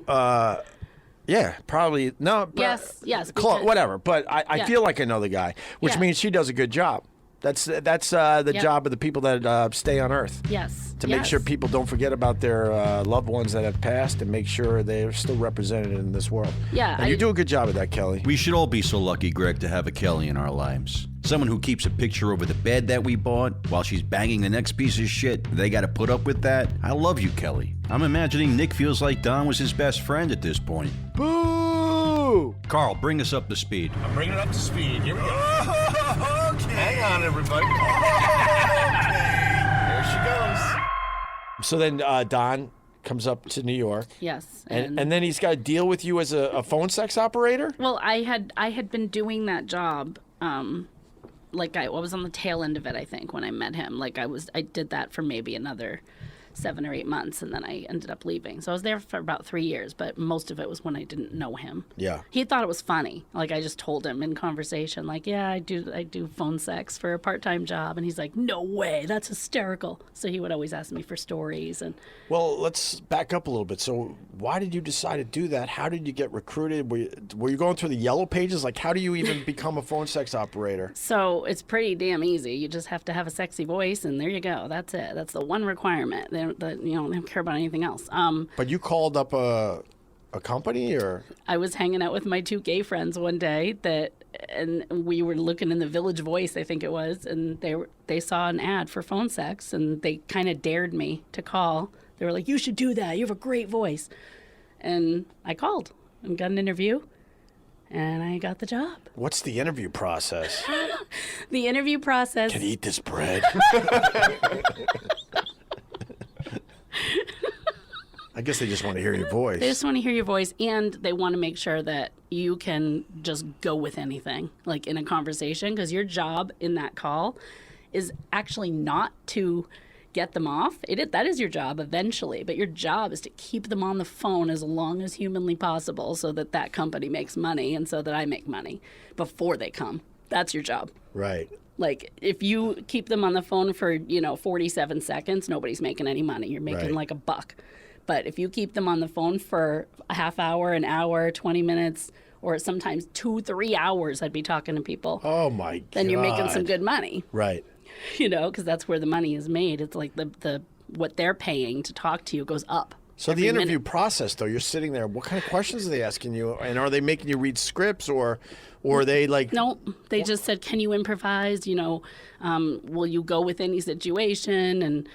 yeah, probably, no. Yes, because- whatever, but I Yeah. feel like I know the guy, which Yeah. means she does a good job. That's the Yep. job of the people that stay on Earth. Yes. To make sure people don't forget about their loved ones that have passed and make sure they're still represented in this world. Yeah, And you do a good job of that, Kelley. We should all be so lucky, Gregg, to have a Kelley in our lives. Someone who keeps a picture over the bed that we bought while she's banging the next piece of shit. They got to put up with that. I love you, Kelley. I'm imagining Nick feels like Don was his best friend at this point. Boo! Carl, bring us up to speed. I'm bringing it up to speed. Here we go. Okay. Hang on, everybody. Okay. There she goes. So then Don comes up to New York. Yes. And then he's got to deal with you as a phone sex operator? Well, I had been doing that job. Like I was on the tail end of it, I think, when I met him. Like I did that for maybe another 7 or 8 months, and then I ended up leaving. So I was there for about 3 years, but most of it was when I didn't know him. Yeah. He thought it was funny. Like I just told him in conversation, like, yeah, I do phone sex for a part-time job, and he's like, no way, that's hysterical. So he would always ask me for stories and. Well, let's back up a little bit. So why did you decide to do that? How did you get recruited? Were you going through the yellow pages? Like, how do you even become a phone sex operator? So it's pretty damn easy. You just have to have a sexy voice, and there you go. That's it. That's the one requirement. They don't care about anything else. But you called up a company, or? I was hanging out with my 2 gay friends one day and we were looking in the Village Voice, I think it was, and they saw an ad for phone sex, and they kind of dared me to call. They were like, you should do that. You have a great voice. And I called and got an interview, and I got the job. What's the interview process? The interview process. Can you eat this bread? I guess they just want to hear your voice. They just want to hear your voice, and they want to make sure that you can just go with anything, like in a conversation, because your job in that call is actually not to get them off. That is your job eventually, but your job is to keep them on the phone as long as humanly possible so that company makes money and so that I make money before they come. That's your job. Right. Like, if you keep them on the phone for, 47 seconds, nobody's making any money. You're making like $1. But if you keep them on the phone for a half hour, an hour, 20 minutes, or sometimes 2-3 hours, I'd be talking to people. Oh, my God. Then you're making some good money. Right. Because that's where the money is made. It's like the what they're paying to talk to you goes up. So every the interview minute. process, though, you're sitting there. What kind of questions are they asking you? And are they making you read scripts, or are they like? No, they just said, "Can you improvise? Will you go with any situation?" And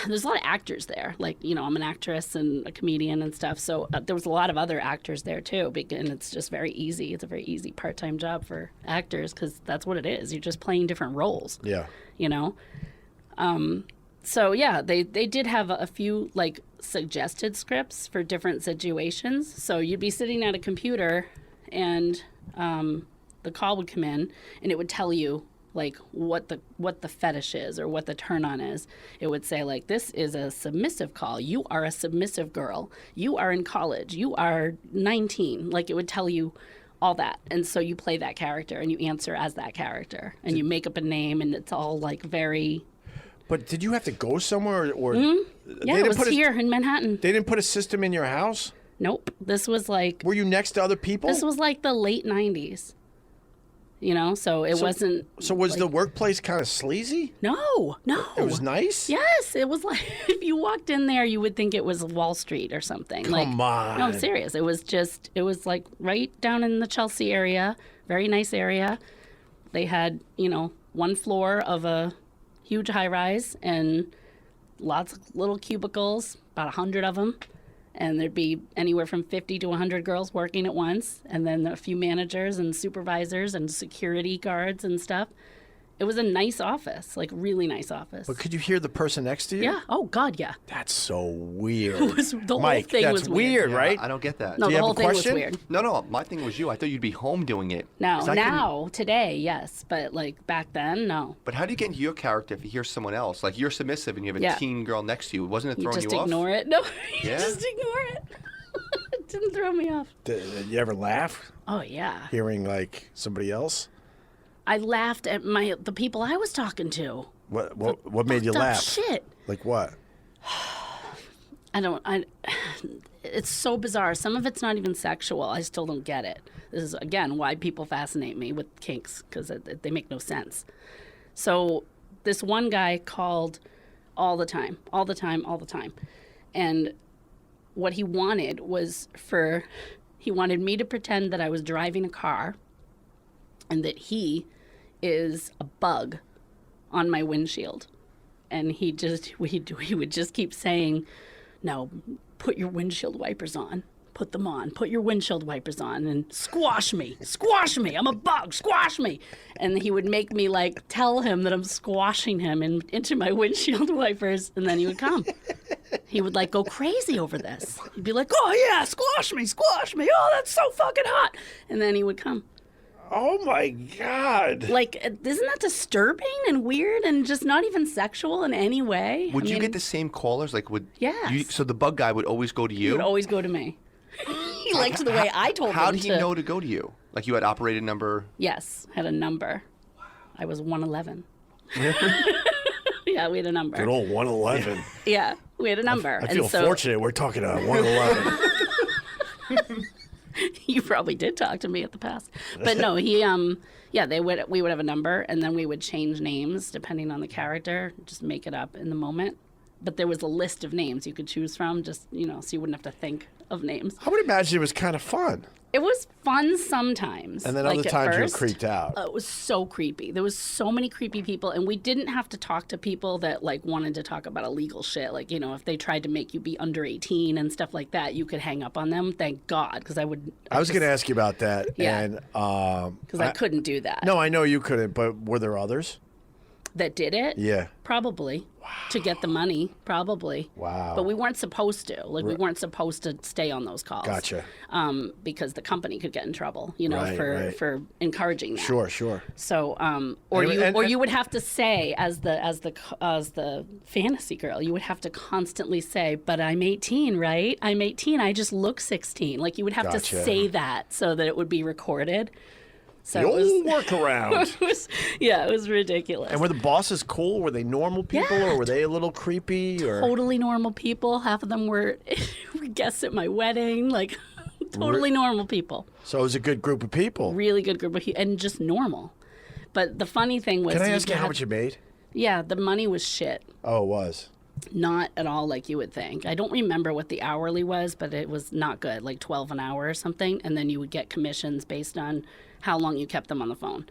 there's a lot of actors there. Like, I'm an actress and a comedian and stuff. So there was a lot of other actors there too. And it's just very easy. It's a very easy part-time job for actors because that's what it is. You're just playing different roles. Yeah. So yeah, they did have a few like suggested scripts for different situations. So you'd be sitting at a computer and the call would come in and it would tell you like what the fetish is or what the turn on is. It would say like, this is a submissive call. You are a submissive girl. You are in college. You are 19. Like it would tell you all that. And so you play that character and you answer as that character and you make up a name and it's all like very... But did you have to go somewhere or Yeah, it was here in Manhattan. They didn't put a system in your house? Nope. This was like... Were you next to other people? This was like the late 90s. So it wasn't... So was like, the workplace kind of sleazy? No. It was nice? Yes. It was like, if you walked in there, you would think it was Wall Street or something. Come on. No, I'm serious. It was like right down in the Chelsea area. Very nice area. They had, one floor of a huge high-rise and lots of little cubicles, about 100 of them. And there'd be anywhere from 50 to 100 girls working at once, and then a few managers and supervisors and security guards and stuff. It was a nice office, like really nice office. But could you hear the person next to you? Yeah. Oh, God, yeah. That's so weird. It was, the Mike, whole thing that's was weird. weird, right? I don't get that. No, Do you the have whole a thing was question? weird. No, my thing was you. I thought you'd be home doing it. 'Cause I Now, today, yes. But like back then, no. But how do you get into your character if you hear someone else? Like you're submissive and you have a teen girl next to you. Wasn't it You throwing just you off? ignore it. No, you Yeah? just ignore it. It didn't throw me off. Did you ever laugh Oh, yeah. hearing like somebody else? I laughed at the people I was talking to. What made you Fucked up laugh? shit. Like what? It's so bizarre. Some of it's not even sexual. I still don't get it. This is, again, why people fascinate me with kinks, because they make no sense. So this one guy called all the time. And what he wanted was he wanted me to pretend that I was driving a car and that he is a bug on my windshield. And he would just keep saying, no, put your windshield wipers on. Put them on. Put your windshield wipers on and squash me. Squash me. I'm a bug. Squash me. And he would make me like tell him that I'm squashing him into my windshield wipers, and then he would come. He would like go crazy over this. He'd be like, oh yeah, squash me. Oh, that's so fucking hot. And then he would come. Oh my God. Like, isn't that disturbing and weird and just not even sexual in any way? Would you get the same callers? Like, Yes. so the bug guy would always go to you? He would always go to me. He liked the way I told him to. How did he know to go to you? Like you had operated number? Yes, had a number. I was 111. Yeah, we had a number. Good old 111. Yeah, we had a number. I feel fortunate we're talking about 111. You probably did talk to me at the past. But no, we would have a number, and then we would change names depending on the character, just make it up in the moment. But there was a list of names you could choose from, just, so you wouldn't have to think of names. I would imagine it was kind of fun. It was fun sometimes. And then like other at times you were first. creeped out. It was so creepy. There was so many creepy people, and we didn't have to talk to people that like wanted to talk about illegal shit. Like, if they tried to make you be under 18 and stuff like that, you could hang up on them. Thank God, because I was going to ask you about that. Yeah. And because I couldn't do that. No, I know you couldn't, but were there others that did it? Yeah. Probably. Wow. To get the money, probably. Wow. But we weren't supposed to. Like, we weren't supposed to stay on those calls. Gotcha. Because the company could get in trouble, Right. for encouraging that. Sure. So, you would have to say, as the fantasy girl, you would have to constantly say, "But I'm 18, right? I'm 18. I just look 16." Like, you would have to say that so that it would be recorded. So the old workaround. It was ridiculous. And were the bosses cool? Were they normal people, or were they a little creepy? Or totally normal people. Half of them were guests at my wedding. Like, totally normal people. So it was a good group of people. Really good group of people, and just normal. But the funny thing was, can I ask you how much you made? Yeah, the money was shit. Oh, it was. Not at all like you would think. I don't remember what the hourly was, but it was not good, like $12 an hour or something. And then you would get commissions based on how long you kept them on the phone.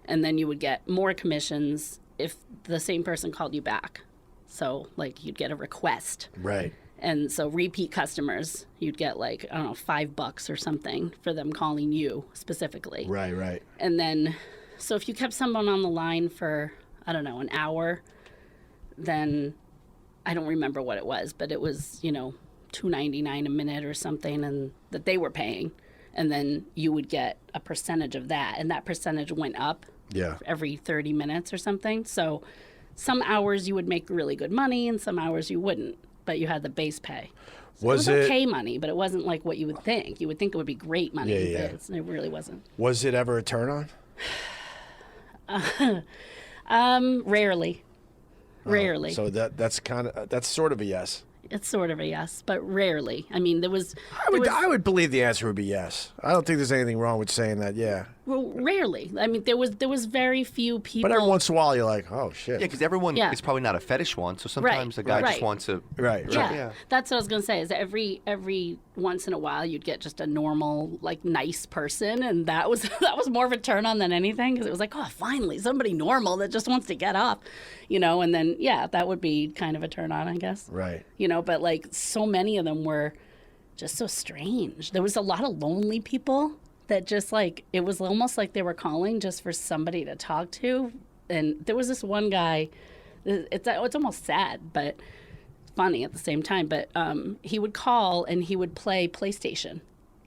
And then you would get more commissions if the same person called you back. So, like, you'd get a request. Right. And so repeat customers, you'd get like, I don't know, $5 or something for them calling you specifically. Right. And then, so if you kept someone on the line for, I don't know, an hour, then I don't remember what it was, but it was, $2.99 a minute or something, and that they were paying. And then you would get a percentage of that. And that percentage went up every 30 minutes or something. So some hours you would make really good money and some hours you wouldn't. But you had the base pay. So Was it was it okay money, but it wasn't like what you would think. You would think it would be great money, Yeah. but it really wasn't. Was it ever a turn on? Rarely. Rarely. So that's sort of a yes. It's sort of a yes, but rarely. I mean, I would believe the answer would be yes. I don't think there's anything wrong with saying that. Yeah. Well, rarely. I mean, there was very few people. But every once in a while, you're like, oh shit. Yeah, because everyone is probably not a fetish one, so sometimes the guy just wants to. Right. Yeah, that's what I was gonna say. Is every once in a while you'd get just a normal, like, nice person, and that was more of a turn on than anything, because it was like, oh, finally somebody normal that just wants to get up, and then that would be kind of a turn on, I guess. Right. But like so many of them were just so strange. There was a lot of lonely people that just like, it was almost like they were calling just for somebody to talk to. And there was this one guy, it's almost sad, but funny at the same time. But he would call and he would play PlayStation.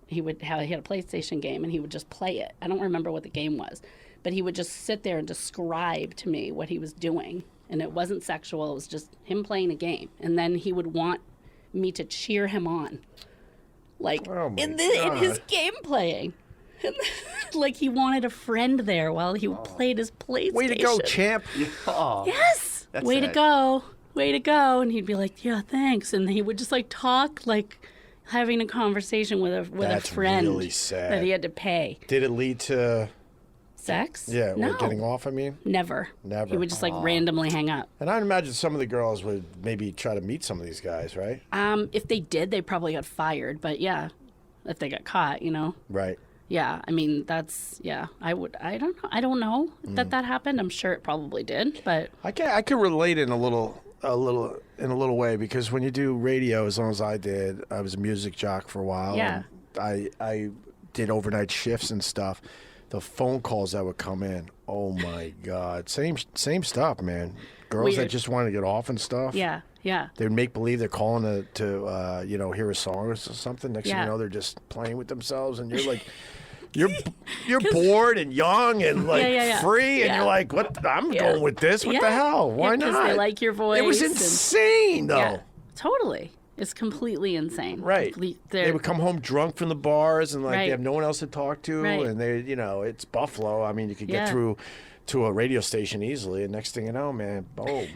He had a PlayStation game and he would just play it. I don't remember what the game was, but he would just sit there and describe to me what he was doing. And it wasn't sexual, it was just him playing a game. And then he would want me to cheer him on, like in his game playing. Like he wanted a friend there while he played his PlayStation. Way to go, champ. Yes. Way to go. And he'd be like, yeah, thanks. And he would just like talk like having a conversation with a friend really sad. that he had to pay. Did it lead to sex? Yeah, no. or getting off, I mean? Never. He would just like randomly hang up. And I'd imagine some of the girls would maybe try to meet some of these guys, right? If they did, they probably got fired. But yeah, if they got caught, Right. Yeah, I mean, that's, I don't know that happened. I'm sure it probably did, but I could relate in a little way, because when you do radio, as long as I did, I was a music jock for a while. Yeah. I did overnight shifts and stuff. The phone calls that would come in, oh my God. Same stuff, man. Girls that just wanted to get off and stuff. Yeah. They would make believe they're calling to hear a song or something. Next thing you know, they're just playing with themselves, and you're like, you're bored and young and like free, and you're like, what? I'm going with this. What the hell? Why not? Because they like your voice. It was insane, though. Yeah, totally. It's completely insane. Right. They would come home drunk from the bars, and like they have no one else to talk to, and they, it's Buffalo. I mean, you could get through to a radio station easily, and next thing you know, man, boom.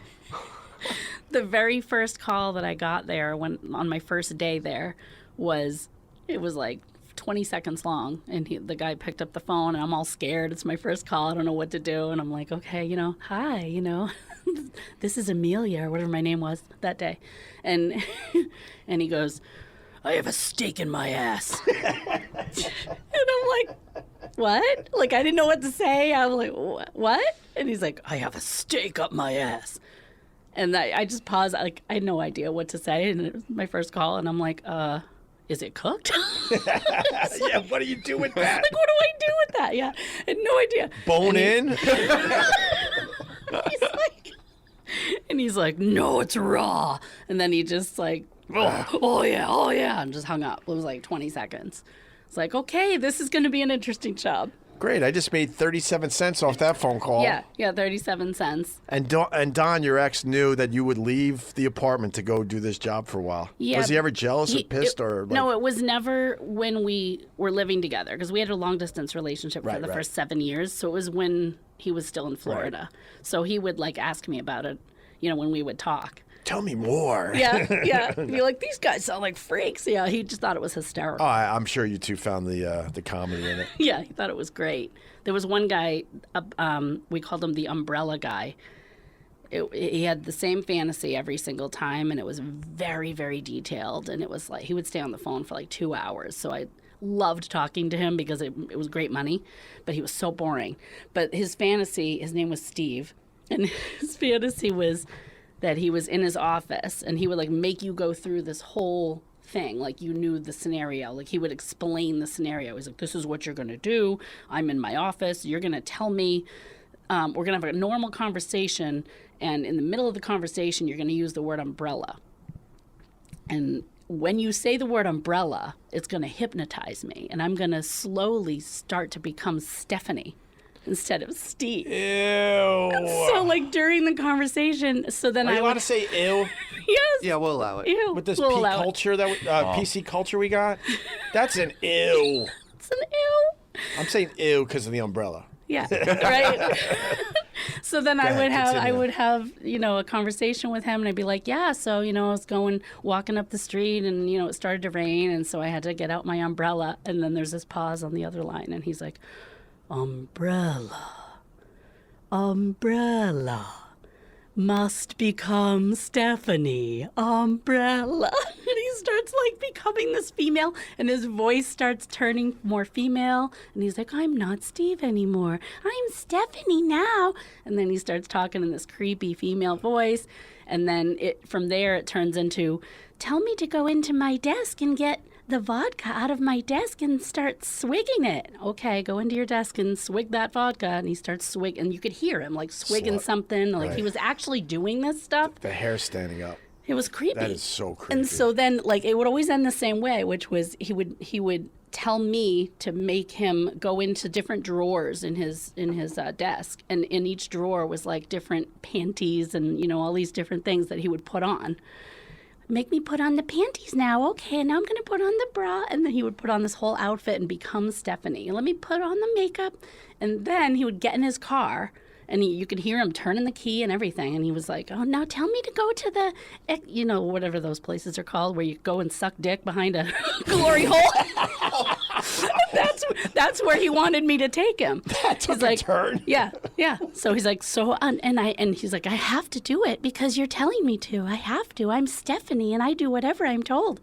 The very first call that I got there on my first day there was like 20 seconds long, and the guy picked up the phone, and I'm all scared. It's my first call. I don't know what to do, and I'm like, okay, hi, this is Amelia, or whatever my name was that day, and he goes, I have a steak in my ass. And I'm like, what? Like, I didn't know what to say. I was like, what? And he's like, I have a steak up my ass. And I just paused. Like, I had no idea what to say. And it was my first call. And I'm like, is it cooked? Yeah, what do you do with that? Like, what do I do with that? Yeah, I had no idea. Bone in? He's like, no, it's raw. And then he just like, oh yeah, and just hung up. It was like 20 seconds. It's like, okay, this is going to be an interesting job. Great, I just made 37 cents off that phone call. Yeah, 37 cents. And Don, your ex, knew that you would leave the apartment to go do this job for a while. Yeah. Was he ever jealous or pissed? No, it was never when we were living together, because we had a long-distance relationship for the first 7 years. So it was when he was still in Florida. Right. So he would like ask me about it, when we would talk. Tell me more. Yeah. Be like, these guys sound like freaks. Yeah, he just thought it was hysterical. Oh, I'm sure you two found the comedy in it. Yeah, he thought it was great. There was one guy, we called him the umbrella guy. He had the same fantasy every single time, and it was very, very detailed. And it was like, he would stay on the phone for like 2 hours. So I loved talking to him because it was great money, but he was so boring. But his name was Steve, and his fantasy was that he was in his office and he would like make you go through this whole thing like you knew the scenario. Like he would explain the scenario. He's like, this is what you're going to do. I'm in my office. You're going to tell me. We're going to have a normal conversation, and in the middle of the conversation, you're going to use the word umbrella. And when you say the word umbrella, it's going to hypnotize me, and I'm going to slowly start to become Stephanie instead of Steve. Ew. And so, like, during the conversation, so then Are I you allowed to say ew? Yes. Yeah, we'll allow it. Ew. With this We'll P allow it. culture PC culture we got? That's an ew. It's an ew. I'm saying ew because of the umbrella. Yeah, right. So then I continue. would have, a conversation with him, and I'd be like, yeah, so, I was walking up the street, and, it started to rain, and so I had to get out my umbrella, and then there's this pause on the other line, and he's like, umbrella, must become Stephanie, umbrella. And he starts like becoming this female, and his voice starts turning more female, and he's like, I'm not Steve anymore, I'm Stephanie now. And then he starts talking in this creepy female voice, and then from there it turns into, tell me to go into my desk and get the vodka out of my desk and start swigging it. Okay, go into your desk and swig that vodka. And he starts swigging, and you could hear him like swigging something. Like he was actually doing this stuff. The hair standing up. It was creepy. That is so creepy. And so then, like, it would always end the same way, which was he would tell me to make him go into different drawers in his desk, and in each drawer was like different panties and all these different things that he would put on. Make me put on the panties now. Okay, now I'm going to put on the bra. And then he would put on this whole outfit and become Stephanie. And let me put on the makeup. And then he would get in his car, and you could hear him turning the key and everything. And he was like, oh, now tell me to go to the, whatever those places are called, where you go and suck dick behind a glory hole. That's where he wanted me to take him. That took a turn. Yeah. So he's like, and he's like, I have to do it because you're telling me to. I have to. I'm Stephanie, and I do whatever I'm told.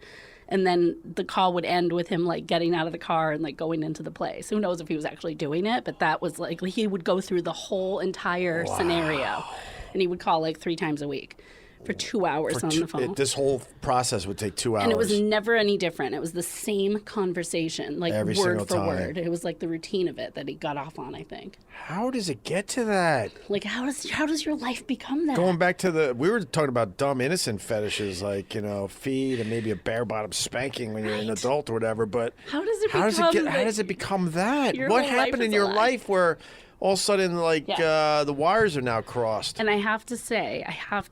And then the call would end with him like getting out of the car and like going into the place. Who knows if he was actually doing it? But that was like he would go through the whole entire scenario, and he would call like 3 times a week. For 2 hours on the phone. This whole process would take 2 hours. And it was never any different. It was the same conversation, like every word for time. word. It was like the routine of it that he got off on, I think. How does it get to that? Like, how does your life become that? Going back to we were talking about dumb, innocent fetishes, like, feet and maybe a bare bottom spanking when you're an adult or whatever. But how does it become that? Your What whole happened life in is your a lie. life where all of a sudden, like, the wires are now crossed? And I have to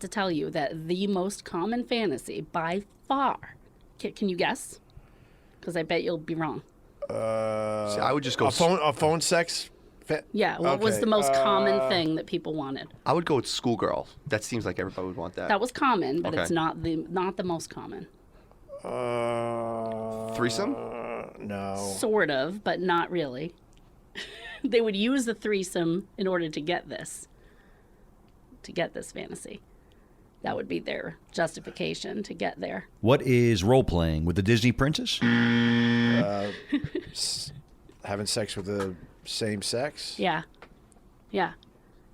tell you that the most common fantasy by far, can you guess? Because I bet you'll be wrong. See, I would just go a phone sex. What was the most common thing that people wanted? I would go with schoolgirl. That seems like everybody would want that. That was common, but Okay. it's not the most common. Threesome? No. Sort of, but not really. They would use the threesome in order to get this fantasy. That would be their justification to get there. What is role playing with the Disney princess? Having sex with the same sex? Yeah.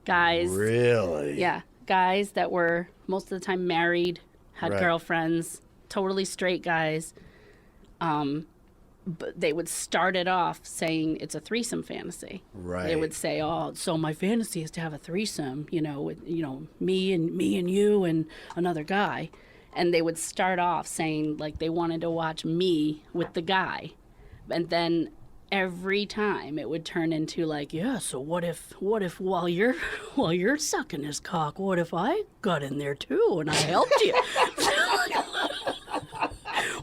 Guys. Really? Yeah. Guys that were most of the time married, had Right. girlfriends, totally straight guys. But they would start it off saying it's a threesome fantasy. Right. They would say, "Oh, so my fantasy is to have a threesome, with me and you and another guy," and they would start off saying like they wanted to watch me with the guy, and then every time it would turn into like, yeah, so what if while you're sucking his cock, what if I got in there too and I helped you?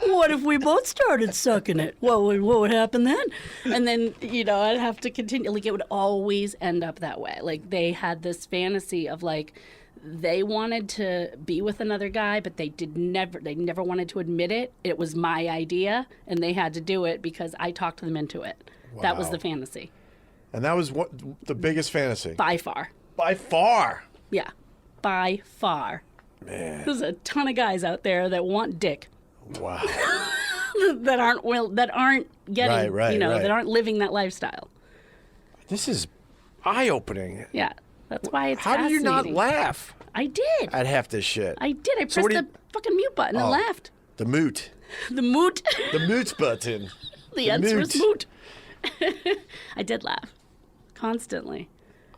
What if we both started sucking it? What would happen then? And then, I'd have to continue. Like, it would always end up that way. Like, they had this fantasy of, like, they wanted to be with another guy, but they never wanted to admit it. It was my idea, and they had to do it because I talked them into it. Wow. That was the fantasy. And that was the biggest fantasy? By far. By far? Yeah. By far. Man. There's a ton of guys out there that want dick. Wow. that aren't getting, right. that aren't living that lifestyle. This is eye-opening. Yeah. That's why it's How do you not fascinating. laugh I did. at half this shit? I did. I So pressed what do the fucking mute button and laughed. The moot. The moot. The moot button. The answer is moot. I did laugh. Constantly.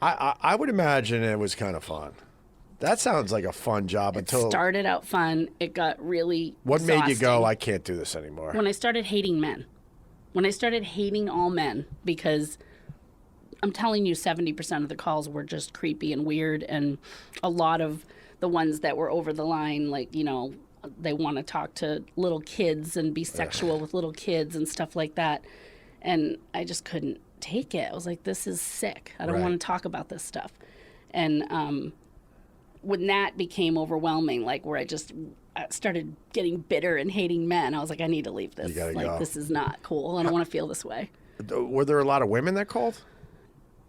I would imagine it was kind of fun. That sounds like a fun job until... Started out fun. It got really What made you go, exhausting. I can't do this anymore? When I started hating men. When I started hating all men, because I'm telling you 70% of the calls were just creepy and weird, and a lot of the ones that were over the line, like, you know, they want to talk to little kids and be sexual with little kids and stuff like that. And I just couldn't take it. I was like, this is sick. I don't want to talk about this stuff. And when that became overwhelming, like where I started getting bitter and hating men, I was like, I need to leave this. You gotta like, go. this is not cool. I don't want to feel this way. Were there a lot of women that called?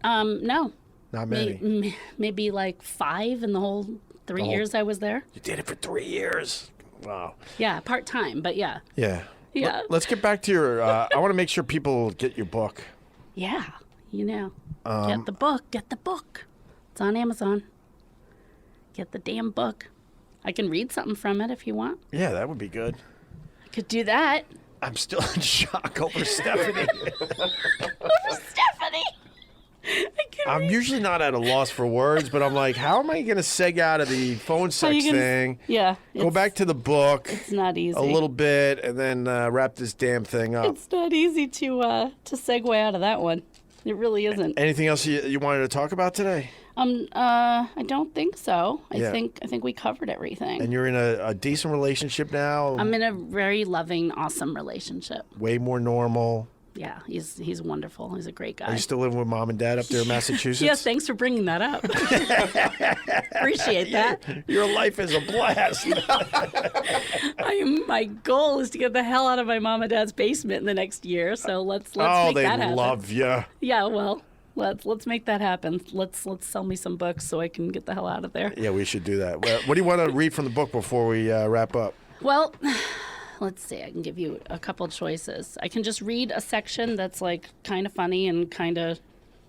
No. Not many. Maybe like 5 in the whole 3 years I was there. You did it for 3 years. Wow. Yeah, part-time, but yeah. Yeah. Yeah. Let's get back to your... I want to make sure people get your book. Yeah, you know. Get the book. Get the book. It's on Amazon. Get the damn book. I can read something from it if you want. Yeah, that would be good. I could do that. I'm still in shock over Stephanie. Stephanie! I'm usually not at a loss for words, but I'm like, how am I going to seg out of the phone sex thing? Yeah. Go back to the book. It's not easy. A little bit, and then wrap this damn thing up. It's not easy to segue out of that one. It really isn't. Anything else you wanted to talk about today? I don't think so. Yeah. I think we covered everything. And you're in a decent relationship now? I'm in a very loving, awesome relationship. Way more normal. Yeah, he's wonderful. He's a great guy. Are you still living with mom and dad up there in Massachusetts? Yes, thanks for bringing that up. Appreciate that. Your life is a blast. My goal is to get the hell out of my mom and dad's basement in the next year. So let's make that happen. They love you. Yeah, well, let's make that happen. Let's sell me some books so I can get the hell out of there. Yeah, we should do that. What do you want to read from the book before we wrap up? Well, let's see. I can give you a couple choices. I can just read a section that's like kind of funny and kind of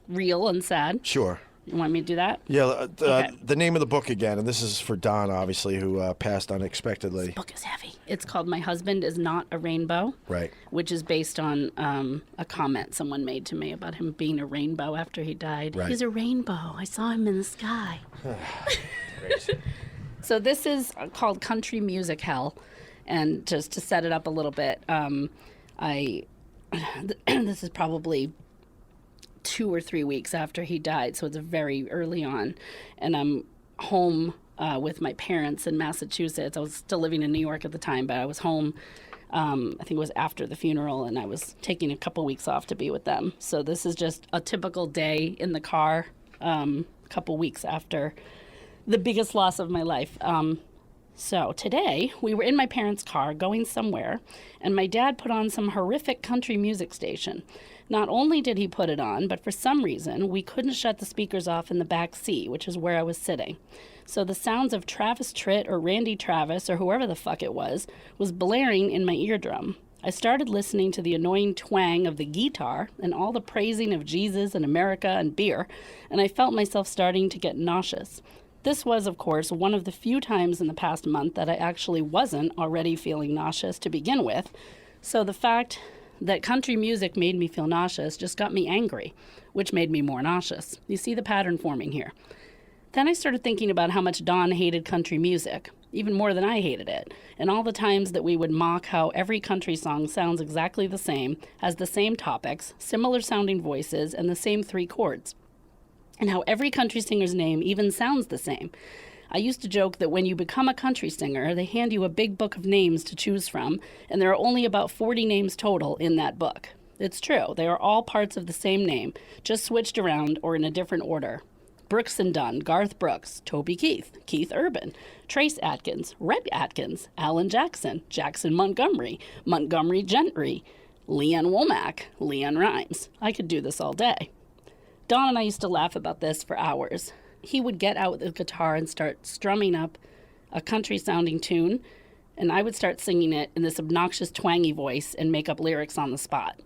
real and sad. Sure. You want me to do that? Yeah, Okay. the name of the book again, and this is for Don, obviously, who passed unexpectedly. This book is heavy. It's called My Husband Is Not a Rainbow. Right. Which is based on a comment someone made to me about him being a rainbow after he died. Right. He's a rainbow. I saw him in the sky. So this is called Country Music Hell. And just to set it up a little bit, this is probably 2 or 3 weeks after he died, so it's very early on. And I'm home with my parents in Massachusetts. I was still living in New York at the time, but I was home, I think it was after the funeral, and I was taking a couple weeks off to be with them. So this is just a typical day in the car, a couple weeks after the biggest loss of my life. So today, we were in my parents' car going somewhere, and my dad put on some horrific country music station. Not only did he put it on, but for some reason, we couldn't shut the speakers off in the back seat, which is where I was sitting. So the sounds of Travis Tritt or Randy Travis or whoever the fuck it was blaring in my eardrum. I started listening to the annoying twang of the guitar and all the praising of Jesus and America and beer, and I felt myself starting to get nauseous. This was, of course, one of the few times in the past month that I actually wasn't already feeling nauseous to begin with. So the fact that country music made me feel nauseous just got me angry, which made me more nauseous. You see the pattern forming here. Then I started thinking about how much Don hated country music, even more than I hated it, and all the times that we would mock how every country song sounds exactly the same, has the same topics, similar sounding voices, and the same 3 chords. And how every country singer's name even sounds the same. I used to joke that when you become a country singer, they hand you a big book of names to choose from, and there are only about 40 names total in that book. It's true, they are all parts of the same name, just switched around or in a different order. Brooks and Dunn, Garth Brooks, Toby Keith, Keith Urban, Trace Atkins, Red Atkins, Alan Jackson, Jackson Montgomery, Montgomery Gentry, Leanne Womack, Leanne Rhymes. I could do this all day. Don and I used to laugh about this for hours. He would get out the guitar and start strumming up a country-sounding tune, and I would start singing it in this obnoxious, twangy voice and make up lyrics on the spot.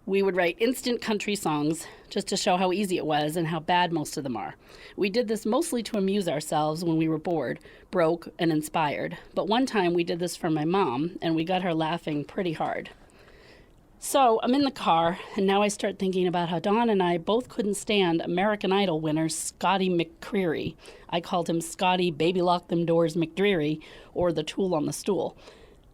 We would write instant country songs just to show how easy it was and how bad most of them are. We did this mostly to amuse ourselves when we were bored, broke, and inspired. But one time we did this for my mom, and we got her laughing pretty hard. So I'm in the car, and now I start thinking about how Dawn and I both couldn't stand American Idol winner Scotty McCreery. I called him Scotty Baby Lock Them Doors McDreary, or the tool on the stool.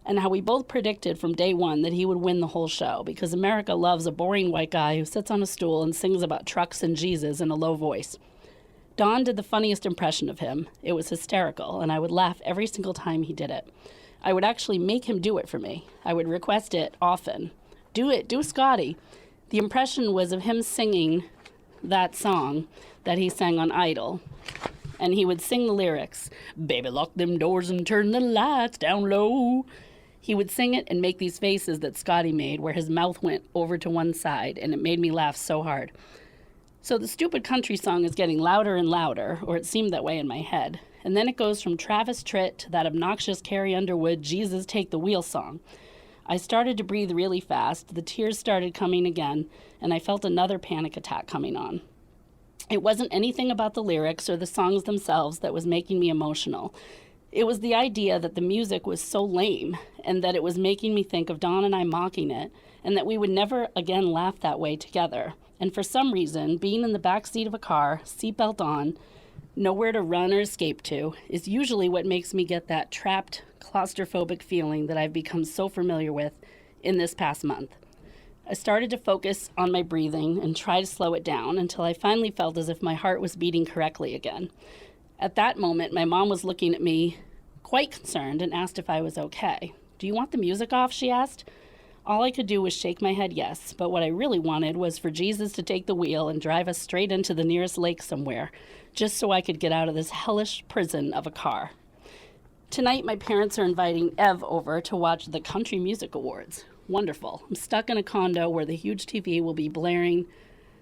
And how we both predicted from day one that he would win the whole show, because America loves a boring white guy who sits on a stool and sings about trucks and Jesus in a low voice. Dawn did the funniest impression of him. It was hysterical, and I would laugh every single time he did it. I would actually make him do it for me. I would request it often. Do Scotty. The impression was of him singing that song that he sang on Idol. And he would sing the lyrics, "Baby, lock them doors and turn the lights down low." He would sing it and make these faces that Scotty made where his mouth went over to one side, and it made me laugh so hard. So the stupid country song is getting louder and louder, or it seemed that way in my head. And then it goes from Travis Tritt to that obnoxious Carrie Underwood Jesus Take the Wheel song. I started to breathe really fast, the tears started coming again, and I felt another panic attack coming on. It wasn't anything about the lyrics or the songs themselves that was making me emotional. It was the idea that the music was so lame and that it was making me think of Dawn and I mocking it and that we would never again laugh that way together. And for some reason, being in the back seat of a car, seatbelt on, nowhere to run or escape to, is usually what makes me get that trapped, claustrophobic feeling that I've become so familiar with in this past month. I started to focus on my breathing and try to slow it down until I finally felt as if my heart was beating correctly again. At that moment, my mom was looking at me quite concerned and asked if I was okay. "Do you want the music off?" she asked. All I could do was shake my head yes, but what I really wanted was for Jesus to take the wheel and drive us straight into the nearest lake somewhere, just so I could get out of this hellish prison of a car. Tonight, my parents are inviting Ev over to watch the Country Music Awards. Wonderful. I'm stuck in a condo where the huge TV will be blaring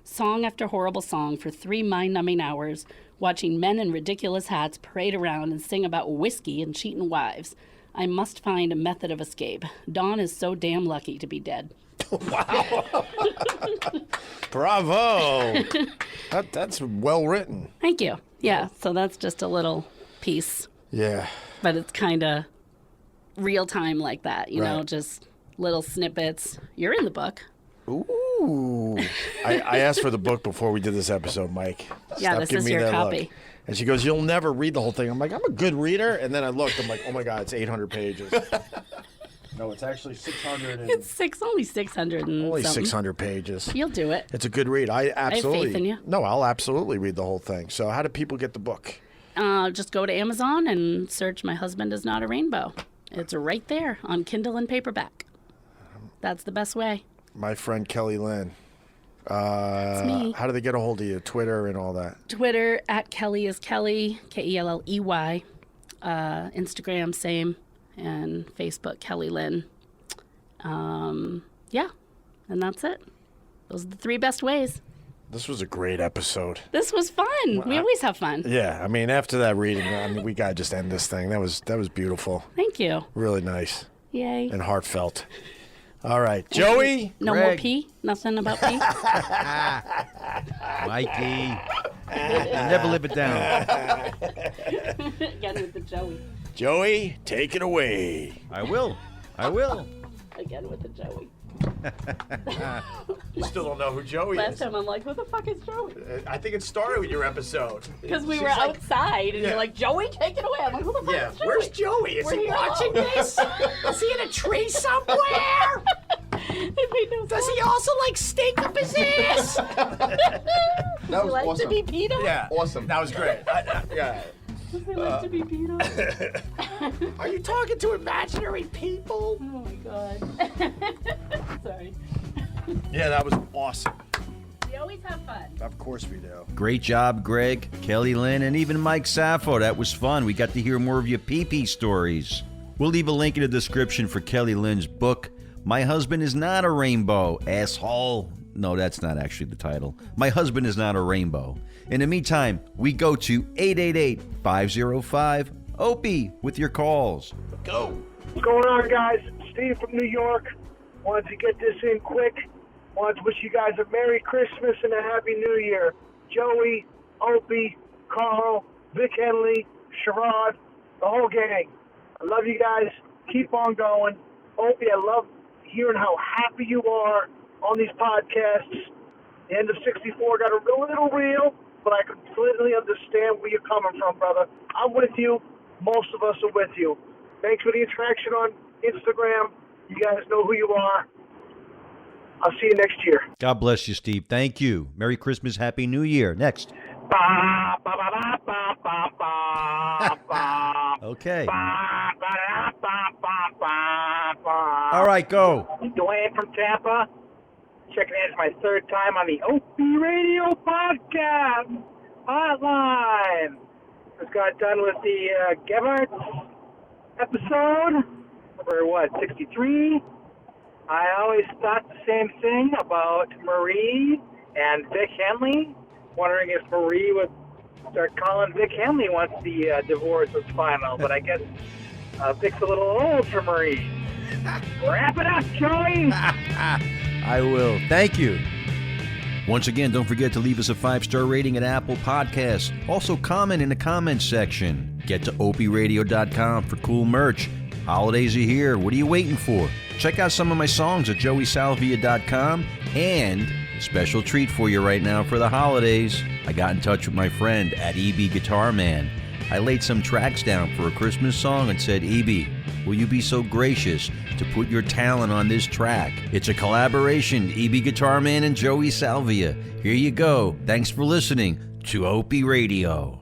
song after horrible song for 3 mind-numbing hours, watching men in ridiculous hats parade around and sing about whiskey and cheating wives. I must find a method of escape. Dawn is so damn lucky to be dead. Wow. Bravo. That's well written. Thank you. Yeah, so that's just a little piece. Yeah. But it's kind of real time like that, you know, Right. just little snippets. You're in the book. Ooh. I asked for the book before we did this episode, Mike. Yeah, this is your copy. Look. And she goes, "You'll never read the whole thing." I'm like, "I'm a good reader." And then I looked, I'm like, "Oh my God, it's 800 pages." No, it's actually 600. It's only 600 and only something. 600 pages. You'll do it. It's a good read. I absolutely. I have faith in you. No, I'll absolutely read the whole thing. So how do people get the book? Just go to Amazon and search "My Husband Is Not a Rainbow." It's right there on Kindle and paperback. That's the best way. My friend Kelley Lynn. It's me. How do they get a hold of you? Twitter and all that? Twitter @Kelley is Kelley, Kelley. Instagram, same. And Facebook, Kelley Lynn. Yeah, and that's it. Those are the 3 best ways. This was a great episode. This was fun. We always have fun. Yeah, I mean, after that reading, we gotta just end this thing. That was beautiful. Thank you. Really nice. Yay. And heartfelt. All right, Joey. No Gregg. more pee? Nothing about pee? Mikey. Never live it down. Again with the Joey. Joey, take it away. I will. Again with the Joey. You still don't know who Joey Last is. time I'm like, who the fuck is Joey? I think it started with your episode. Because we She's were like, outside and you're like, Joey, take it away. I'm like, who the fuck is Joey? Where's Joey? Is We're he here watching alone. this? Is he in a tree somewhere? It made no Does sense. he also like stink up his ass? That Does he was like awesome. to be peed on? Yeah. Awesome. That was great. Yeah. Does he like to be peed on? Are you talking to imaginary people? Oh my god. Sorry. Yeah, that was awesome. We always have fun. Of course we do. Great job, Gregg, Kelley Lynn, and even Mike Sappho. That was fun. We got to hear more of your pee-pee stories. We'll leave a link in the description for Kelley Lynn's book, My Husband Is Not a Rainbow, Asshole. No, that's not actually the title. My Husband Is Not a Rainbow. In the meantime, we go to 888-505-OPIE with your calls. Go. What's going on, guys? Steve from New York. Wanted to get this in quick. Want to wish you guys a Merry Christmas and a Happy New Year. Joey, Opie, Carl, Vic Henley, Sherrod, the whole gang. I love you guys. Keep on going. Opie, I love hearing how happy you are on these podcasts. The end of 64 got a little real, but I completely understand where you're coming from, brother. I'm with you. Most of us are with you. Thanks for the interaction on Instagram. You guys know who you are. I'll see you next year. God bless you, Steve. Thank you. Merry Christmas, Happy New Year. Next. Okay. All right, go. Dwayne from Tampa. Checking in. It's my third time on the OpieRadio podcast hotline. Just got done with the Gebhardt episode. Number 63? I always thought the same thing about Marie and Vic Henley. Wondering if Marie would start calling Vic Henley once the divorce was final. But I guess Vic's a little old for Marie. Wrap it up, Joey! I will. Thank you. Once again, don't forget to leave us a 5-star rating at Apple Podcasts. Also, comment in the comments section. Get to OpieRadio.com for cool merch. Holidays are here. What are you waiting for? Check out some of my songs at joeysalvia.com. And a special treat for you right now for the holidays. I got in touch with my friend at EB Guitar Man. I laid some tracks down for a Christmas song and said, EB, will you be so gracious to put your talent on this track? It's a collaboration, EB Guitar Man and Joey Salvia. Here you go. Thanks for listening to Opie Radio.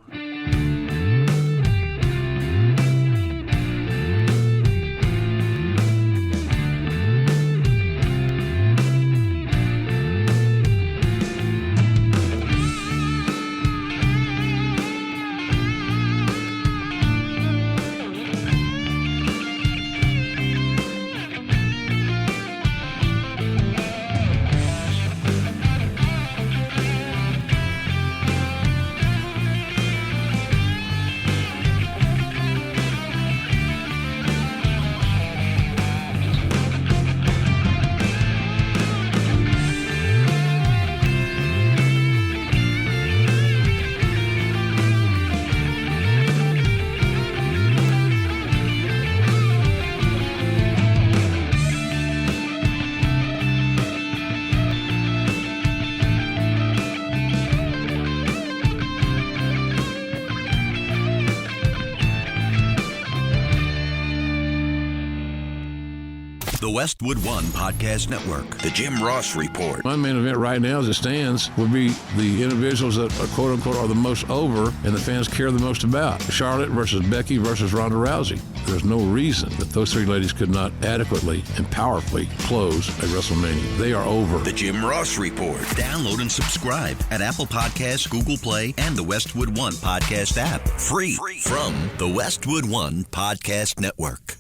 The Westwood One Podcast Network. The Jim Ross Report. My main event right now, as it stands, would be the individuals that, quote unquote, are the most over and the fans care the most about. Charlotte versus Becky versus Ronda Rousey. There's no reason that those three ladies could not adequately and powerfully close a WrestleMania. They are over. The Jim Ross Report. Download and subscribe at Apple Podcasts, Google Play, and the Westwood One Podcast app. Free from the Westwood One Podcast Network.